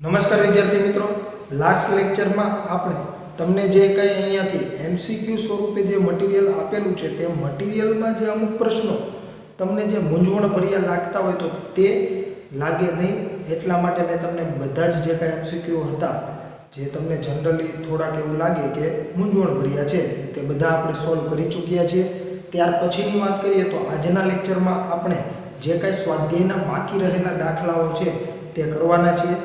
નમસ્કાર વિદ્યાર્થી મિત્રો, લાસ્ટ લેક્ચરમાં આપણે તમને જે કંઈ અહીંયાથી એમસીક્યુ સ્વરૂપે જે મટીરિયલ આપેલું છે તે મટીરિયલમાં જે અમુક પ્રશ્નો તમને જે મૂંઝવણભર્યા લાગતા હોય તો તે લાગે નહીં એટલા માટે મેં તમને બધા જ જે કાંઈ એમસીક્યુ હતા જે તમને જનરલી થોડાક એવું લાગે કે મૂંઝવણભર્યા છે તે બધા આપણે સોલ્વ કરી ચૂક્યા છીએ। ત્યાર પછીની વાત કરીએ તો આજના લેક્ચરમાં આપણે જે કાંઈ સ્વાધ્યાયના બાકી રહેલા દાખલાઓ છે તે કરવાના છીએ।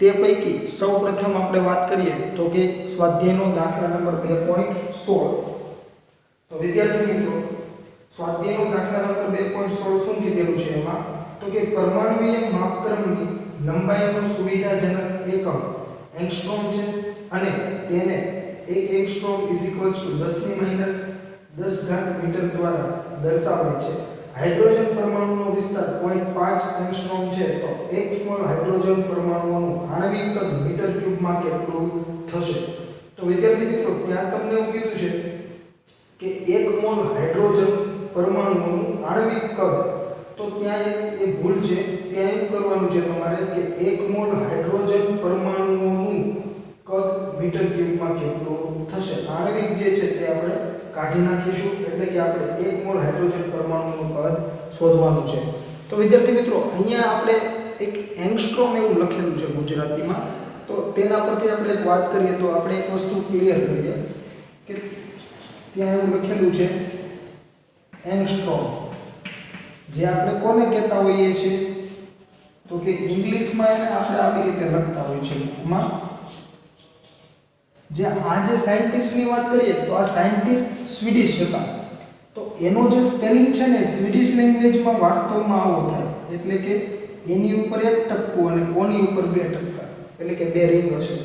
તે પૈકી સૌપ્રથમ આપણે વાત કરીએ તો કે સ્વાધ્યાયનો દાખલા નંબર 2.16। તો વિદ્યાર્થી મિત્રો, સ્વાધ્યાયનો દાખલા નંબર 2.16 શું કીધેલું છે એમાં તો કે પરમાણુય માપક્રમની લંબાઈનો સુવિધાજનક એકમ એંગસ્ટ્રોમ છે અને તેને 1 એંગસ્ટ્રોમ 10 મીટર દ્વારા દર્શાવે છે। હાઇડ્રોજન પરમાણુનો વિસ્તાર 0.5 એંગસ્ટ્રોમ છે તો 1 મોલ હાઇડ્રોજન પરમાણુઓનું આણ્વિક કદ મીટર ક્યુબમાં કેટલું થશે। તો વિદ્યાર્થી મિત્રો, ત્યાં તમને એવું કીધું છે કે 1 મોલ હાઇડ્રોજન પરમાણુઓનું આણ્વિક કદ, તો ત્યાં એ ભૂલ છે। ત્યાં એવું કરવાનું છે તમારે કે 1 મોલ હાઇડ્રોજન પરમાણુઓનું કદ મીટર ક્યુબમાં કેટલું થશે। આણ્વિક જે છે તે આપણે કાઢી નાખીશું, એટલે કે આપણે 1 મોલ હાઇડ્રોજન પરમાણુનું કદ શોધવાનું છે। તો વિદ્યાર્થી મિત્રો, અહીંયા આપણે એક એંગસ્ટ્રોમ એવું લખેલું છે ગુજરાતીમાં, તો તેના પરથી આપણે એક વાત કરીએ તો આપણે એક વસ્તુ ક્લિયર કરીએ કે ત્યાં એવું લખેલું છે એંગસ્ટ્રોમ, જે આપણે કોને કહેતા હોઈએ છીએ તો કે ઇંગ્લિશમાં એને આપણે આવી રીતે લખતા હોઈએ છીએ બુકમાં। જે આ જે સાયન્ટિસ્ટની વાત કરીએ તો આ સાયન્ટિસ્ટ સ્વીડિશ હતા, તો એનો જે સ્પેલિંગ છે ને સ્વીડિશ લેંગ્વેજમાં વાસ્તવમાં આવો થાય, એટલે કે એની ઉપર એક ટપકું અને ઓની ઉપર બે ટપકા, એટલે કે બે રિંગ હશે।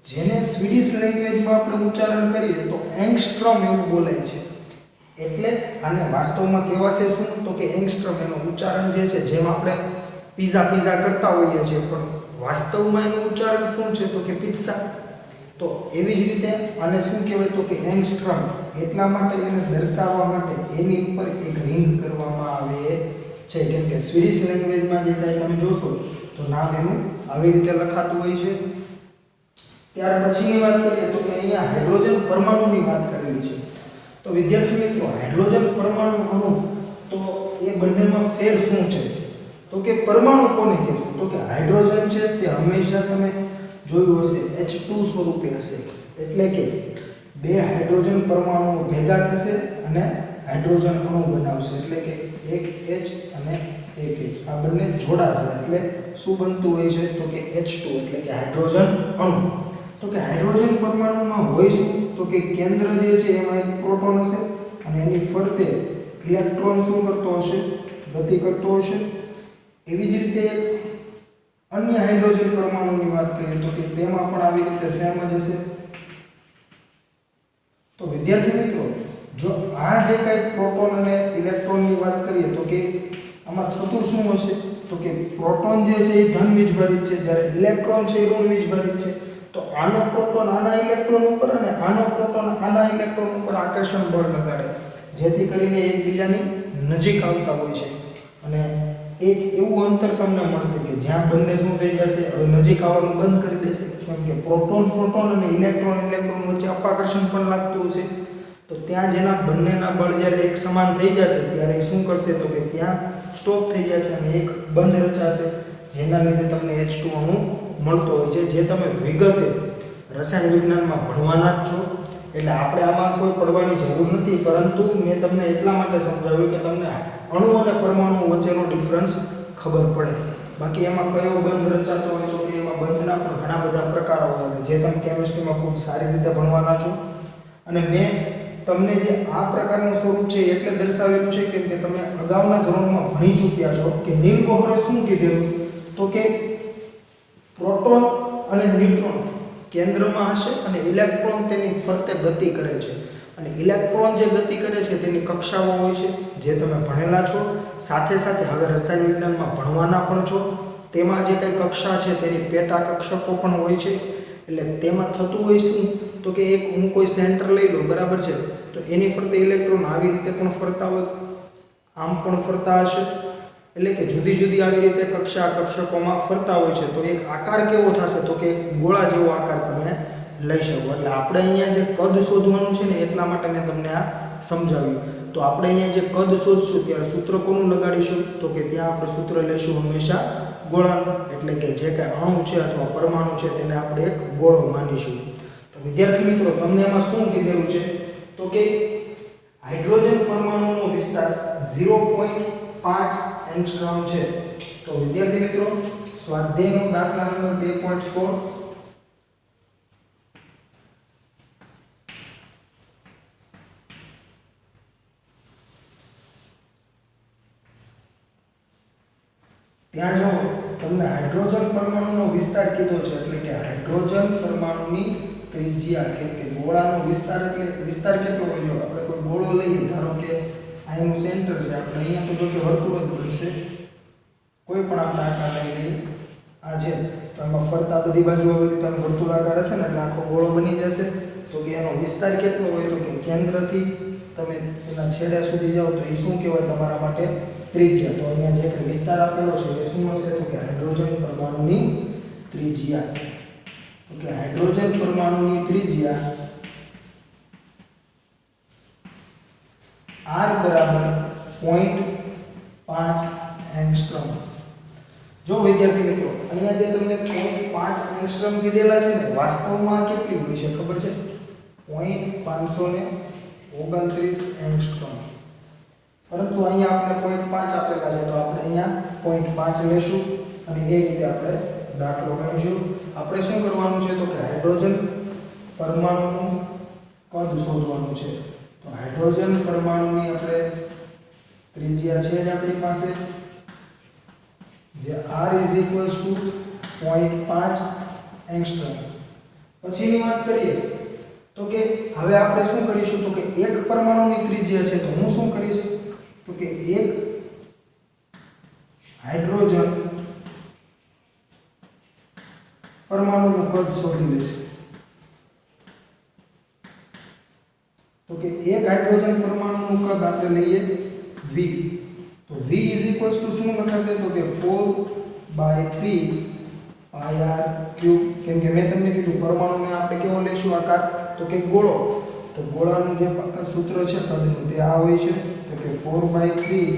જેને સ્વીડિશ લેંગ્વેજમાં આપણે ઉચ્ચારણ કરીએ તો એંગસ્ટ્રોમ એવું બોલાય છે। એટલે આને વાસ્તવમાં કહેવાશે શું તો કે એંગસ્ટ્રોમ। એનું ઉચ્ચારણ જે છે, જેમ આપણે પીઝા કરતા હોઈએ છીએ પણ વાસ્તવમાં એનું ઉચ્ચારણ શું છે તો કે પિઝ્ઝા। તો એવી જ રીતે આને શું કહેવાય તો કે એંગસ્ટ્રોમ। એટલા માટે એને દર્શાવવા માટે એની ઉપર એક રિંગ કરવામાં આવે છે, કેમ કે સ્વીડિશ લેંગ્વેજમાં જે કાંઈ તમે જોશો તો નામ એનું આવી રીતે લખાતું હોય છે। ત્યાર પછીની વાત કરીએ તો કે અહીંયા હાઇડ્રોજન પરમાણુની વાત કરેલી છે। તો વિદ્યાર્થી મિત્રો, હાઇડ્રોજન પરમાણુ અણુ, તો એ બંનેમાં ફેર શું છે તો કે પરમાણુ કોને કહેશું તો કે હાઇડ્રોજન છે તે હંમેશા તમે જોયું હશે H2 સ્વરૂપે હશે, એટલે કે બે હાઇડ્રોજન પરમાણુઓ ભેગા થશે અને હાઇડ્રોજન અણુ બનાવશે, એટલે કે એક H અને એક H આ બંને જોડાશે એટલે શું બનતું હોય છે તો કે H2, એટલે કે હાઇડ્રોજન અણુ। તો કે હાઇડ્રોજન પરમાણુમાં હોય શું તો કે કેન્દ્ર જે છે એમાં એક પ્રોટોન હશે અને એની ફરતે ઇલેક્ટ્રોન શું કરતો હશે, ગતિ કરતો હશે। એવી જ રીતે અન્ય હાઇડ્રોજન પરમાણુની વાત કરીએ તો કે તેમાં પણ આવી રીતે સેમ જ હશે। તો વિદ્યાર્થી મિત્રો, જો આ જે કાંઈ પ્રોટોન અને ઇલેક્ટ્રોનની વાત કરીએ તો કે આમાં થતું શું હશે તો કે પ્રોટોન જે છે એ ધન વીજભારિત છે, જ્યારે ઇલેક્ટ્રોન છે એ ઋણ વીજભારિત છે। તો આનો પ્રોટોન આના ઇલેક્ટ્રોન ઉપર અને આનો પ્રોટોન આના ઇલેક્ટ્રોન ઉપર આકર્ષણ બળ લગાડે, જેથી કરીને એકબીજાની નજીક આવતા હોય છે અને એક એવું અંતર તમને મળશે કે જ્યાં બંને શું થઈ જશે, હવે નજીક આવવાનું બંધ કરી દેશે, કેમ કે પ્રોટોન અને ઇલેક્ટ્રોન વચ્ચે અપાકર્ષણ પણ લાગતું હશે। તો ત્યાં જેના બંનેના બળ જ્યારે એક સમાન થઈ જશે ત્યારે એ શું કરશે તો કે ત્યાં સ્ટોપ થઈ જશે અને એક બંધ રચાશે, જેના લીધે તમને H2 અણુ મળતો હોય છે, જે તમે વિગતે રસાયણ વિજ્ઞાનમાં ભણવાના જ છો, એટલે આપણે આમાં કોઈ પડવાની જરૂર નથી। પરંતુ મેં તમને એટલા માટે સમજાવ્યું કે તમને અણુ અને પરમાણુ વચ્ચેનો ડિફરન્સ ખબર પડે। બાકી એમાં કયો બંધ રચાતો હોય તો કે એમાં બંધના પણ ઘણા બધા પ્રકારો હોય જે તમે કેમિસ્ટ્રીમાં ખૂબ સારી રીતે ભણવાના છો। અને મેં તમને જે આ પ્રકારનું સ્વરૂપ છે એટલે દર્શાવેલું છે કેમ કે તમે અગાઉના ધોરણમાં ભણી ચૂક્યા છો કે નીલ બોહરે શું કીધેલું તો કે પ્રોટોન અને ન્યુટ્રોન કેન્દ્રમાં હશે અને ઇલેક્ટ્રોન તેની ફરતે ગતિ કરે છે, અને ઇલેક્ટ્રોન જે ગતિ કરે છે તેની કક્ષાઓ હોય છે જે તમે ભણેલા છો, સાથે સાથે હવે રસાયણ વિજ્ઞાનમાં ભણવાના પણ છો। તેમાં જે કંઈ કક્ષા છે તેની પેટા કક્ષકો પણ હોય છે, એટલે તેમાં થતું હોય શું તો કે એક હું કોઈ સેન્ટર લઈ લઉં, બરાબર છે, તો એની ફરતે ઇલેક્ટ્રોન આવી રીતે પણ ફરતા હોય, આમ પણ ફરતા હશે એટલે કે જુદી જુદી આવી રીતે કક્ષા કક્ષકોમાં ફરતા હોય છે તો એક આકાર કેવો થશે તો કે ગોળા જેવો આકાર તમે લઈ શકો. એટલે આપણે અહીંયા જે કદ શોધવાનું છે ને એટલા માટે મેં તમને આ સમજાવ્યું. તો આપણે અહીંયા જે કદ શોધશું ત્યારે સૂત્ર કોનું લગાડીશું તો કે ત્યાં આપણે સૂત્ર લેશું હંમેશા ગોળાનું. એટલે કે જે કાંઈ અણુ છે અથવા પરમાણુ છે તેને આપણે એક ગોળો માનીશું. તો વિદ્યાર્થી મિત્રો તમને એમાં શું કીધેલું છે તો કે હાઇડ્રોજન પરમાણુનો વિસ્તાર 0.5 એંગસ્ટ્રોમ છે. તો વિદ્યાર્થી મિત્રો સ્વાધ્યાયનો દાખલા નંબર 2.16 ત્યાં જો તમને હાઇડ્રોજન પરમાણુનો વિસ્તાર કીધો છે એટલે કે હાઇડ્રોજન પરમાણુની ત્રિજ્યા કેમ કે ગોળાનો વિસ્તાર એટલે વિસ્તાર કેટલો હોય જો આપણે કોઈ ગોળો લઈએ ધારો કે આનું સેન્ટર છે આપણે અહીંયા તો જો કે વર્તુળ જ બનશે કોઈ પણ આપણે આકાર લઈ લઈએ આ છે તો એમાં ફરતા બધી બાજુ આવી રીતે વર્તુળાકાર હશે ને એટલે આખો ગોળો બની જશે. તો કે એનો વિસ્તાર કેટલો હોય તો કે કેન્દ્રથી તમે એના છેડા સુધી જાઓ તો એ શું કહેવાય તમારા માટે ત્રિજ્યા. તો અહીંયા જે વિસ્તાર આપેલો છે એ શું હશે તો કે હાઇડ્રોજન પરમાણુની ત્રિજ્યા. તો કે હાઇડ્રોજન પરમાણુની ત્રિજ્યા r બરાબર 0.5 એંગસ્ટ્રોમ. જો વિદ્યાર્થી મિત્રો અહીંયા જે તમને 0.5 એંગસ્ટ્રોમ કીધેલા છે ને વાસ્તવમાં કેટલી હોય છે ખબર છે 0.529 એંગસ્ટ્રોમ. પરંતુ અહીંયા આપણે 0.5 આપેલા છે તો આપણે અહીંયા 0.5 લેશું અને એ રીતે આપણે દાખલો ગણીશું. આપણે શું કરવાનું છે તો કે હાઇડ્રોજન પરમાણુનું કદ શોધવાનું છે. તો હાઇડ્રોજન પરમાણુની આપણે ત્રિજ્યા છે જ આપણી પાસે જે r 0.5 એંગસ્ટ્રોમ. પછીની વાત કરીએ તો કે હવે આપણે શું કરીશું તો કે એક પરમાણુની ત્રિજ્યા છે તો હું શું કરીશ તો કે એક હાઇડ્રોજન પરમાણુનું કદ શોધી લઈશ. તો કે એક હાઇડ્રોજન પરમાણુનું કદ આપણે લઈએ v. તો v શું લખાશે તો કે 4/3 πr³ કેમ કે મેં તમને કીધું પરમાણુને આપણે કેવો લઈશું આકાર તો કે ગોળો. તો ગોળાનું જે સૂત્ર છે કદનું તે આ હોય છે તો કે 4/3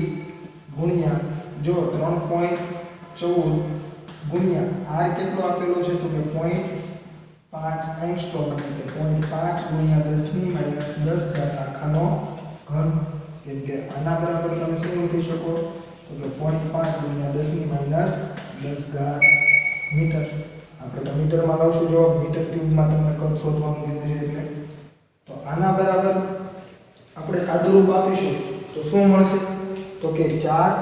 ગુણ્યા જો 3.14 ગુણ્યા r કેટલો આપેલો છે તો કે 0.5 એંગસ્ટ્રોમ એટલે કે 0.5 ગુણ્યા 10 - 10 આખાનો ઘન. કેમ કે આના બરાબર તમે શું લખી શકો તો કે 0.5 ગુણ્યા 10 - 10 મીટર. આપણે તો મીટરમાં લાવશું જો મીટર ક્યુબમાં તમને કદ શોધવાનું કીધું છે એટલે. તો આના બરાબર આપણે સાદુરૂપ આપીશું તો શું મળશે તો કે 4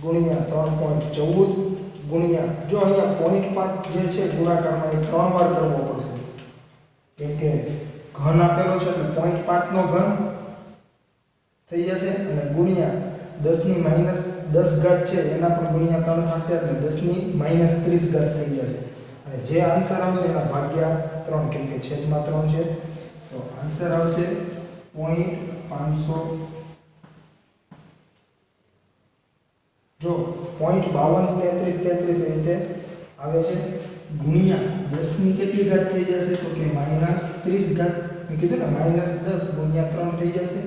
ગુણ્યા 3.14 ગુણ્યા જો અહીંયા 0.5 જે છે ગુણાકારમાં એ 3 વાર કરવો પડશે કેમ કે ઘન આપેલો છે એટલે 0.5 નો ઘન થઈ જશે અને ગુણ્યા 10 - 10 છે એના પણ ગુણ્યા 3 થશે એટલે 10 - 30 થઈ જશે અને જે આન્સર આવશે એના ભાગ્યા 3 કેમ કે છેદમાં 3 છે તો આન્સર આવશે 0.500 જો 0.5233 રીતે આવે છે ગુણ્યા 10 ની કેટલી ઘાત થઈ જશે તો કે -30 ઘાત. મેં કીધું ને -10 ગુણ્યા 3 થઈ જશે.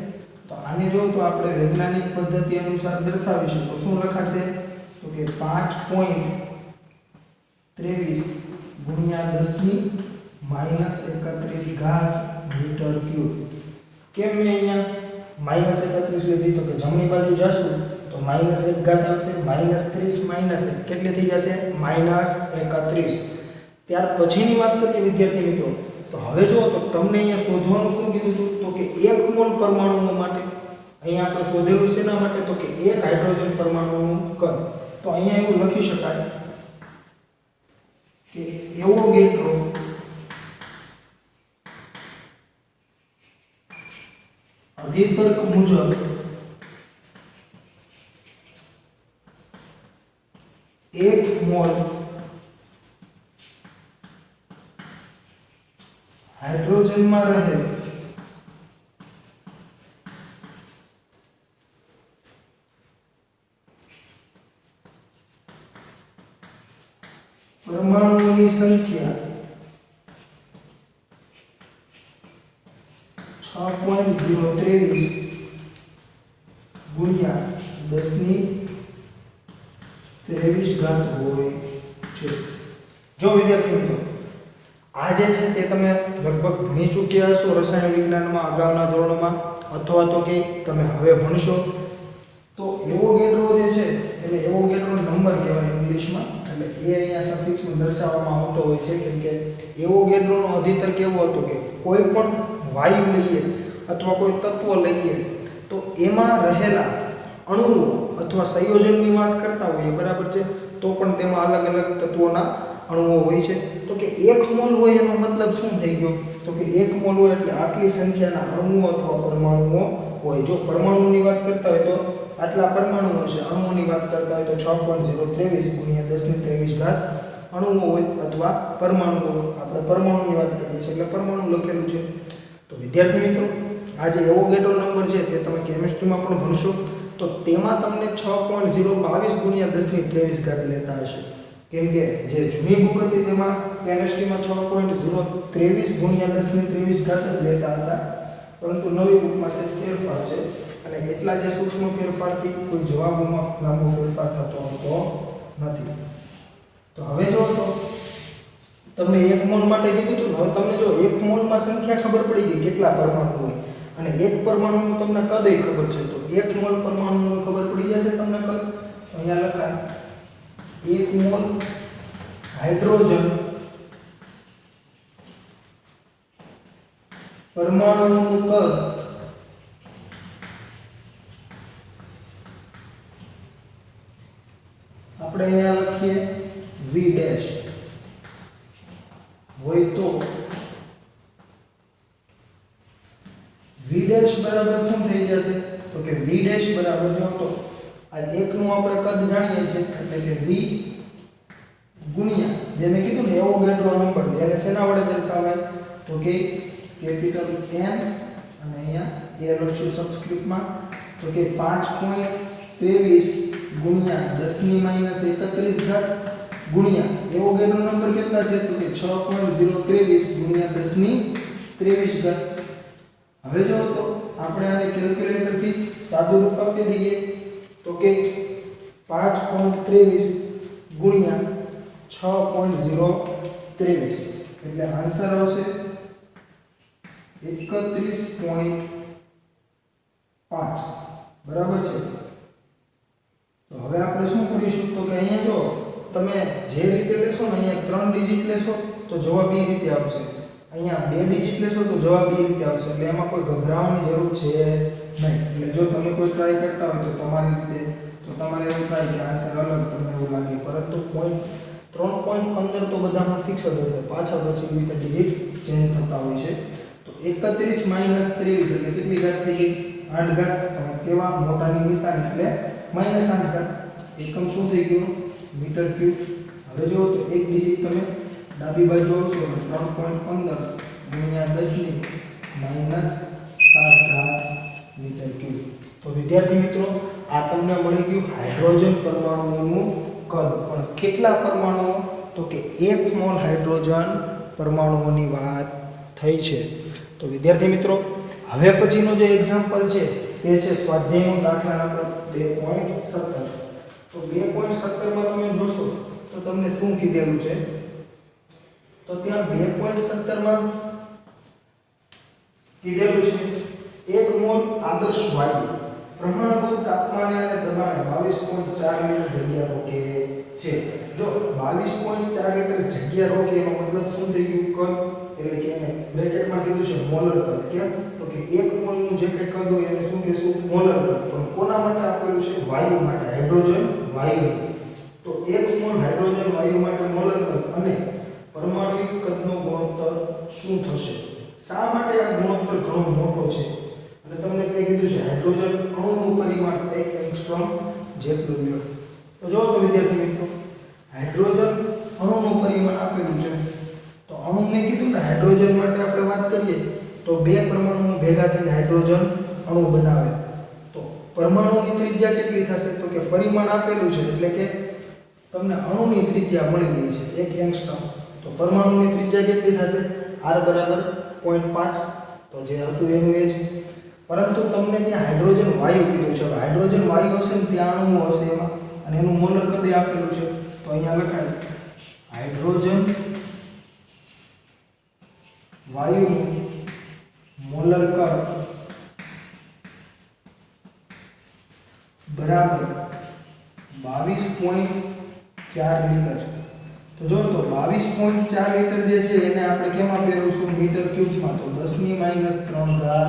તો આને જો તો આપણે વૈજ્ઞાનિક પદ્ધતિ અનુસાર દર્શાવીશું તો શું લખાશે તો કે 5.23 ગુણ્યા 10 ની -31 ઘાત મીટર ક્યુબ. કેમ મેં અહીંયા -31 લીધી તો કે જમણી બાજુ જશું તો -1 ઘાત આવશે -30 - 1 કેટલી થઈ જશે -31. ત્યાર પછીની વાત કરીએ વિદ્યાર્થી મિત્રો તો હવે જુઓ તો તમને અહીંયા શોધવાનું શું કીધું હતું તો કે 1 મોલ પરમાણુ માટે અહીંયા આપણે શોધેલું છે એના માટે તો કે એક હાઇડ્રોજન પરમાણુનું કદ. તો અહીંયા એવું લખી શકાય કે એવોગેડ્રો અધિતર્ક મુજબ એક મોલ હાઇડ્રોજનમાં રહે પરમાણુઓની સંખ્યા 6.023 ગુણ્યા 10⁻23 હોય છે। જો વિદ્યાર્થી મિત્રો આ જે છે તે તમે લગભગ ભણી ચૂક્યા હશો રસાયણ વિજ્ઞાનમાં અગાઉના ધોરણોમાં, અથવા તો કે તમે હવે ભણશો। તો એવોગેડ્રો જે છે એને એવોગેડ્રો નંબર કહેવાય ઇંગ્લિશમાં, એટલે એ અહીંયા સફિક્સમાં દર્શાવવામાં આવતો હોય છે, કેમ કે એવોગેડ્રોનો અધિતર કેવો હતો કે કોઈ પણ વાયુ લઈએ અથવા કોઈ તત્વ લઈએ તો એમાં રહેલા અણુઓ અથવા સંયોજનની વાત કરતા હોઈએ, બરાબર છે, તો પણ તેમાં અલગ અલગ તત્વોના અણુઓ હોય છે। તો કે 1 મોલ હોય એનો મતલબ શું થઈ ગયો? તો કે 1 મોલ હોય એટલે આટલી સંખ્યાના અણુઓ અથવા પરમાણુઓ હોય। જો પરમાણુની વાત કરતા હોય તો આટલા પરમાણુઓ છે, અણુઓની વાત કરતા હોય તો 6.023 ગુણ્યા 10⁻23 અણુઓ હોય અથવા પરમાણુઓ હોય। આપણે પરમાણુની વાત કરીએ છીએ એટલે પરમાણુ લખેલું છે। તો વિદ્યાર્થી મિત્રો આ જે એવોગેડ્રો નંબર છે તે તમે કેમિસ્ટ્રીમાં પણ ભણશો, તો તેમાં તમને 6.022 ગુણ્યા 10⁻23 લેતા હશે, કેમ કે જે જૂની બુક હતી તેમાં કેમિસ્ટ્રીમાં 6.023 ગુણ્યા 10⁻23 લેતા હતા, પરંતુ નવી બુકમાં ફેરફાર છે અને એટલા જે સૂક્ષ્મ ફેરફારથી કોઈ જવાબોમાં લાંબો ફેરફાર થતો હોતો નથી। તો હવે જો તો તમને 1 મોલ માટે કીધું હતું, હવે તમને જો 1 મોલમાં સંખ્યા ખબર પડી ગઈ કેટલા પરમાણુ હોય અને એક પરમાણુનું તમને કદ ખબર છે, તો 1 મોલ પરમાણુનું ખબર પડી જશે તમને કદ। અહીંયા લખાય 1 મોલ હાઇડ્રોજન પરમાણુનું કદ આપણે અહીંયા લખીએ V ડેશ હોય તો V ડેશ બરાબર શું થઈ જશે? તો કે V ડેશ બરાબર જો તો આ 1 નું આપણે કદ જાણીએ છીએ એટલે કે V ગુણ્યા જે મેં કીધું ને એવોગેડ્રો નંબર, જેને શેના વડે દર્શાવાય? તો કે કેપિટલ N અને અહીંયા એ લખશું સબસ્ક્રિપ્ટમાં, તો કે 5.23 ગુણ્યા 10⁻31 ગુણ્યા એવોગેડ્રો નંબર કેટલા છે? તો કે 6.023 ગુણ્યા 10⁻23। હવે જો તો આપણે આને કેલ્ક્યુલેટરથી સાદું રૂપ આપી દઈએ તો કે 5.23 ગુણ્યા 6.023 એટલે આન્સર આવશે 31.5, બરાબર છે। તો હવે આપણે શું કરીશું? તો કે અહીંયા જો તમે જે રીતે લેશો ને, અહીંયા 3 ડિજિટ લેશો તો જવાબ એ રીતે આવશે, અહીંયા 2 ડિજિટ લેશો તો જવાબ એ રીતે આવશે, એટલે એમાં કોઈ ગભરાવાની જરૂર છે નહીં। એટલે જો તમે કોઈ ટ્રાય કરતા હોય તો તમારી રીતે, તો તમારે એવું થાય કે આન્સર અલગ તમને એવું લાગે, પરંતુ 3.15 તો બધામાં ફિક્સ જ હશે, પાછા પછી રીતે ડિજિટ ચેન્જ થતા હોય છે। તો 31 - 23 એટલે કેટલી ઘાત થઈ ગઈ? 8 ઘાત, અને કેવા મોટાની નિશાની એટલે -8 ઘાત, એકમ શું થઈ ગયું? Metre cube. હવે જો તો એક ડિજિટ તમે ડાબી બાજુ આવશો એટલે 3.15 ગુણ્યા 10⁻⁷ મીટર ક્યુબ। તો વિદ્યાર્થી મિત્રો આ તમને મળી ગયું હાઇડ્રોજન પરમાણુઓનું કદ, પણ કેટલા પરમાણુઓ? તો કે 1 મોલ હાઇડ્રોજન પરમાણુઓની વાત થઈ છે। તો વિદ્યાર્થી મિત્રો હવે પછીનો જે એક્ઝામ્પલ છે તે છે સ્વાધ્યાયનો દાખલા નંબર 2.17। તો 2.17 માં તમે જોશો તો તમને શું કીધેલું છે? તો ત્યાં 2.17 માં કીધેલું છે 1 મોલ આદર્શ વાયુ પ્રમાણભૂત તાપમાને અને દબાણે 22.4 મીટર જગ્યા રોકે છે। જો 22.4 મીટર જગ્યા રોકે એનો મતલબ શું થઈ ગયું? કદ, એટલે કે એને બ્રેકેટમાં કીધું છે મોલર કદ। કેમ? તો કે 1 મોલનું જે કંઈ કદ હોય એને શું કહેશું? મોલર કદ। પણ કોના માટે આપેલું છે? વાયુ માટે, હાઇડ્રોજન વાયુ। તો 1 મોલ હાઇડ્રોજન વાયુ માટે મોલર કદ અને પરમાણ્વિક કદનો ગુણોત્તર શું થશે? શા માટે આ ગુણોત્તર ઘણો મોટો છે? અને તમને તે કીધું છે હાઇડ્રોજન અણુનું પરિમાણ 1 એંગસ્ટ્રોમ જેટલું લ્યો। તો જો તો વિદ્યાર્થી મિત્રો હાઇડ્રોજન અણુનું પરિમાણ આપેલું છે, તો અણુ મેં કીધું કે હાઇડ્રોજન માટે આપણે વાત કરીએ તો 2 પરમાણુઓ ભેગા થઈને હાઇડ્રોજન અણુ બનાવે। તો પરમાણુની ત્રિજ્યા કેટલી થશે? તો કે પરિમાણ આપેલું છે એટલે કે તમને અણુની ત્રિજ્યા મળી ગઈ છે 1 એંગસ્ટ્રોમ. તો પરમાણુની ત્રિજ્યા કેટલી થશે? r બરાબર 0.5. તો જે હતું એનું એ જ. પરંતુ તમને ત્યાં હાઇડ્રોજન વાયુ કીધું છે. હવે હાઇડ્રોજન વાયુ હશે ને ત્યાં અણુ હશે એમાં, અને એનું મોલર કદ આપેલું છે. તો અહીંયા લખાય હાઇડ્રોજન વાયુનું મોલર કદ બરાબર 22.4 મીટર. તો જો તો 22.4 લીટર જે છે એને આપણે કેમાં ફેરવશું? મીટર ક્યુબમાં. તો 10⁻³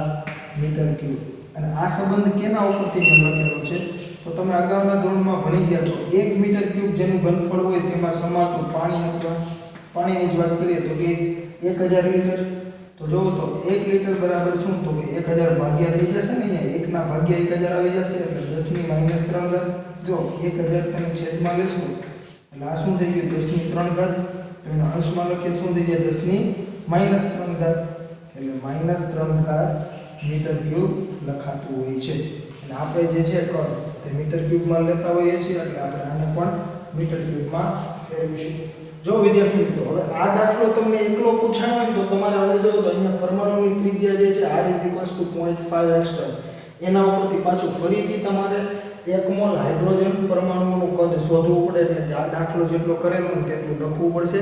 મીટર ક્યુબ. અને આ સંબંધ કેના ઉપરથી મેં લખેલો છે? તો તમે અગાઉના ધોરણમાં ભણી ગયા છો. 1 મીટર ક્યુબ જેનું ઘનફળ હોય તેમાં સમાતું પાણી અથવા પાણીની જ વાત કરીએ તો કે 1000 લીટર. તો જો તો 1 લીટર બરાબર શું? તો કે 1000 ભાગ્યા થઈ જશે ને, અહીંયા 1 ના ભાગ્યા 1000 આવી જશે એટલે 10⁻³ જો 1000 તમે છેદમાં લેશો એટલે આ શું થઈ ગયું? 10⁻³ તો એના અંશમાં લખીએ શું થઈ જાય? 10⁻³ એટલે -3 મીટર ક્યુબ લખાતું હોય છે. અને આપણે જે છે કદ તે મીટર ક્યુબમાં લેતા હોઈએ છીએ એટલે આપણે આને પણ મીટર ક્યુબમાં ફેરવીશું. જો વિદ્યાર્થી મિત્રો, હવે આ દાખલો તમને એકલો પૂછાયો હોય તો તમારે હવે જો તો અહીંયા પરમાણુની ત્રિજ્યા જે છે r = 0.5 એંગસ્ટ્રોમ, એના ઉપરથી પાછું ફરીથી તમારે 1 મોલ હાઇડ્રોજન પરમાણુનું કદ શોધવું પડે. એટલે આ દાખલો જેટલો કરેલો ને તેટલું લખવું પડશે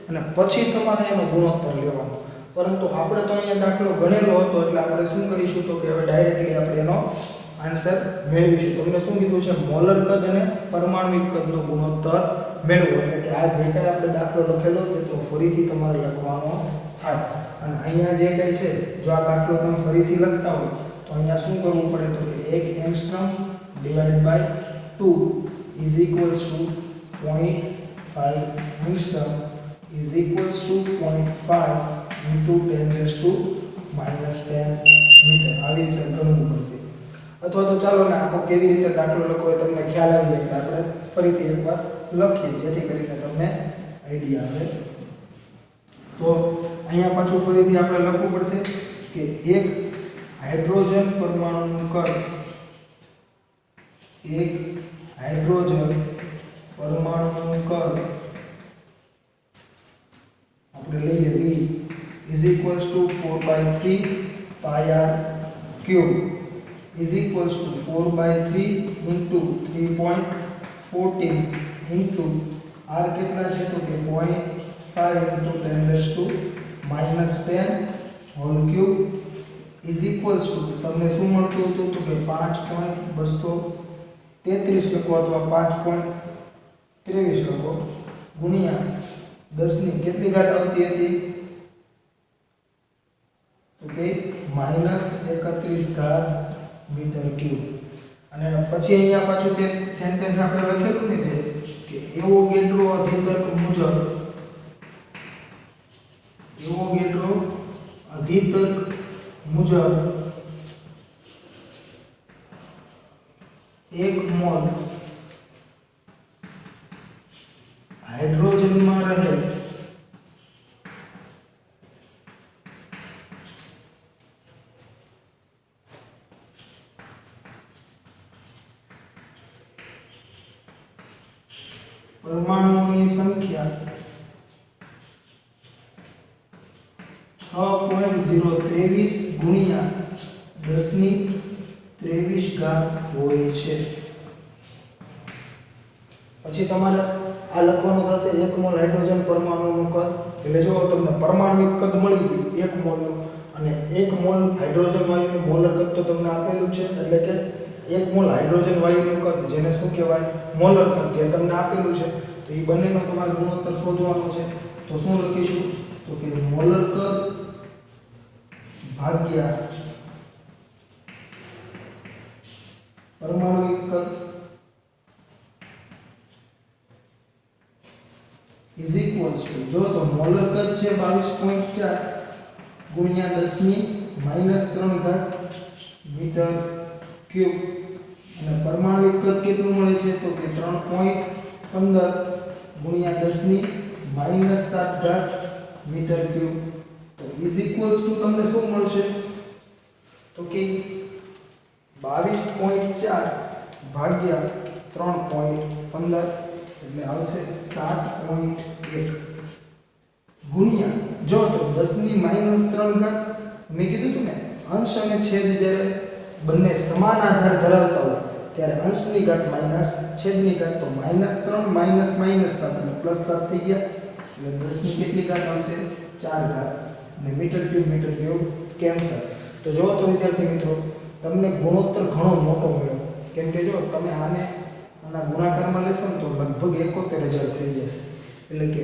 અને પછી તમારે એનો ગુણોત્તર લેવાનો. પરંતુ આપણે તો અહીંયા દાખલો ગણેલો હતો એટલે આપણે શું કરીશું? તો કે હવે ડાયરેક્ટલી આપણે એનો આન્સર મેળવીશું. તમને શું કીધું છે? મોલર કદ અને પરમાણ્વિક કદનો ગુણોત્તર મેળવો. એટલે કે આ જે કાંઈ આપણે દાખલો લખેલો તે તો ફરીથી તમારે લખવાનો થાય. અને અહીંયા જે કંઈ છે, જો આ દાખલો તમે ફરીથી લખતા હોય તો અહીંયા શું કરવું પડે? તો કે 1 angstrom divide by 2 is equals to 0.5 angstrom is equals to 0.5 into 10⁻⁻10 metre. આવી રીતે ગણવું પડશે. અથવા તો ચાલો ને આખો કેવી રીતે દાખલો લખવો એ તમને ખ્યાલ આવી જાય એટલે આપણે ફરીથી એકવાર લખીએ જેથી કરીને તમને આઈડિયા આવે. તો અહીંયા પાછું ફરીથી આપણે લખવું પડશે કે 1 હાઇડ્રોજન પરમાણુનું કદ, 1 હાઇડ્રોજન પરમાણુનું કદ આપણે લઈએ V is equals to 4/3 pi r cube is equals to 4/3 into 3.14 into r કેટલા છે? તો કે 0.5 into 10⁻⁻10 whole cube is equals to તમને શું મળતું હતું? તો કે 5.233 લખો અથવા 5.23 લખો ગુણ્યા 10 ની કેટલી ઘાત આવતી હતી? તો કે -31 મીટર ક્યુબ. અને પછી અહીંયા પાછું તે સેન્ટેન્સ આપણે લખેલું ને છે કે એવોગેડ્રો અધિતર્ક મુજબ 1 મોલ હાઇડ્રોજનમાં રહેલ પરમાણુઓની સંખ્યા 6.023 ગુણ્યા 10⁻23 હોય છે. પછી તમારે આ લખવાનું થશે 1 મોલ હાઇડ્રોજન પરમાણુનું કદ. એટલે જો તમને પરમાણ્વિક કદ મળી ગયું 1 મોલનું અને 1 મોલ હાઇડ્રોજન વાયુનું મોલર કદ તો તમને આપેલું છે. એટલે કે 1 મોલ હાઇડ્રોજન વાયુનું કદ જેને શું કહેવાય? મોલર કદ જે તમને આપેલું છે. તો એ બંનેનો તમારે ગુણોત્તર શોધવાનો છે. તો શું લખીશું? તો કે મોલર કદ ભાગ્યા પરમાણ્વિક કદ ઇઝ ઇક્વલ્સ ટુ જો તો મોલર કદ છે 22.4 ગુણ્યા 10⁻³ મીટર ક્યુબ અને પરમાણ્વિક કદ કેટલું મળે છે? તો કે 3.15 ગુણ્યા 10⁻7 મીટર ક્યુબ. તો ઇઝ ઇક્વલ્સ ટુ તમને શું મળશે? તો કે 22.4 ભાગ્યા 3.15 એટલે આવશે 7.1 ગુણ્યા જો તો 10 ની -3 ઘાત મેં કીધું હતું ને અંશ અને છેદ જ્યારે બંને સમાન આધાર ધરાવતા હોય ત્યારે અંશની ઘાત માઈનસ છેદની ઘાત તો -3 માઈનસ -7 અને +7 થઈ ગયા એટલે 10 ની કેટલી ઘાત આવશે 4 ઘાત અને મીટર ક્યુબ કેન્સલ. તો જો તો વિદ્યાર્થી મિત્રો તમને ગુણોત્તર ઘણો મોટો મળ્યો કેમ કે જો તમે આના ગુણાકારમાં લેશો ને તો લગભગ 71,000 થઈ જશે એટલે કે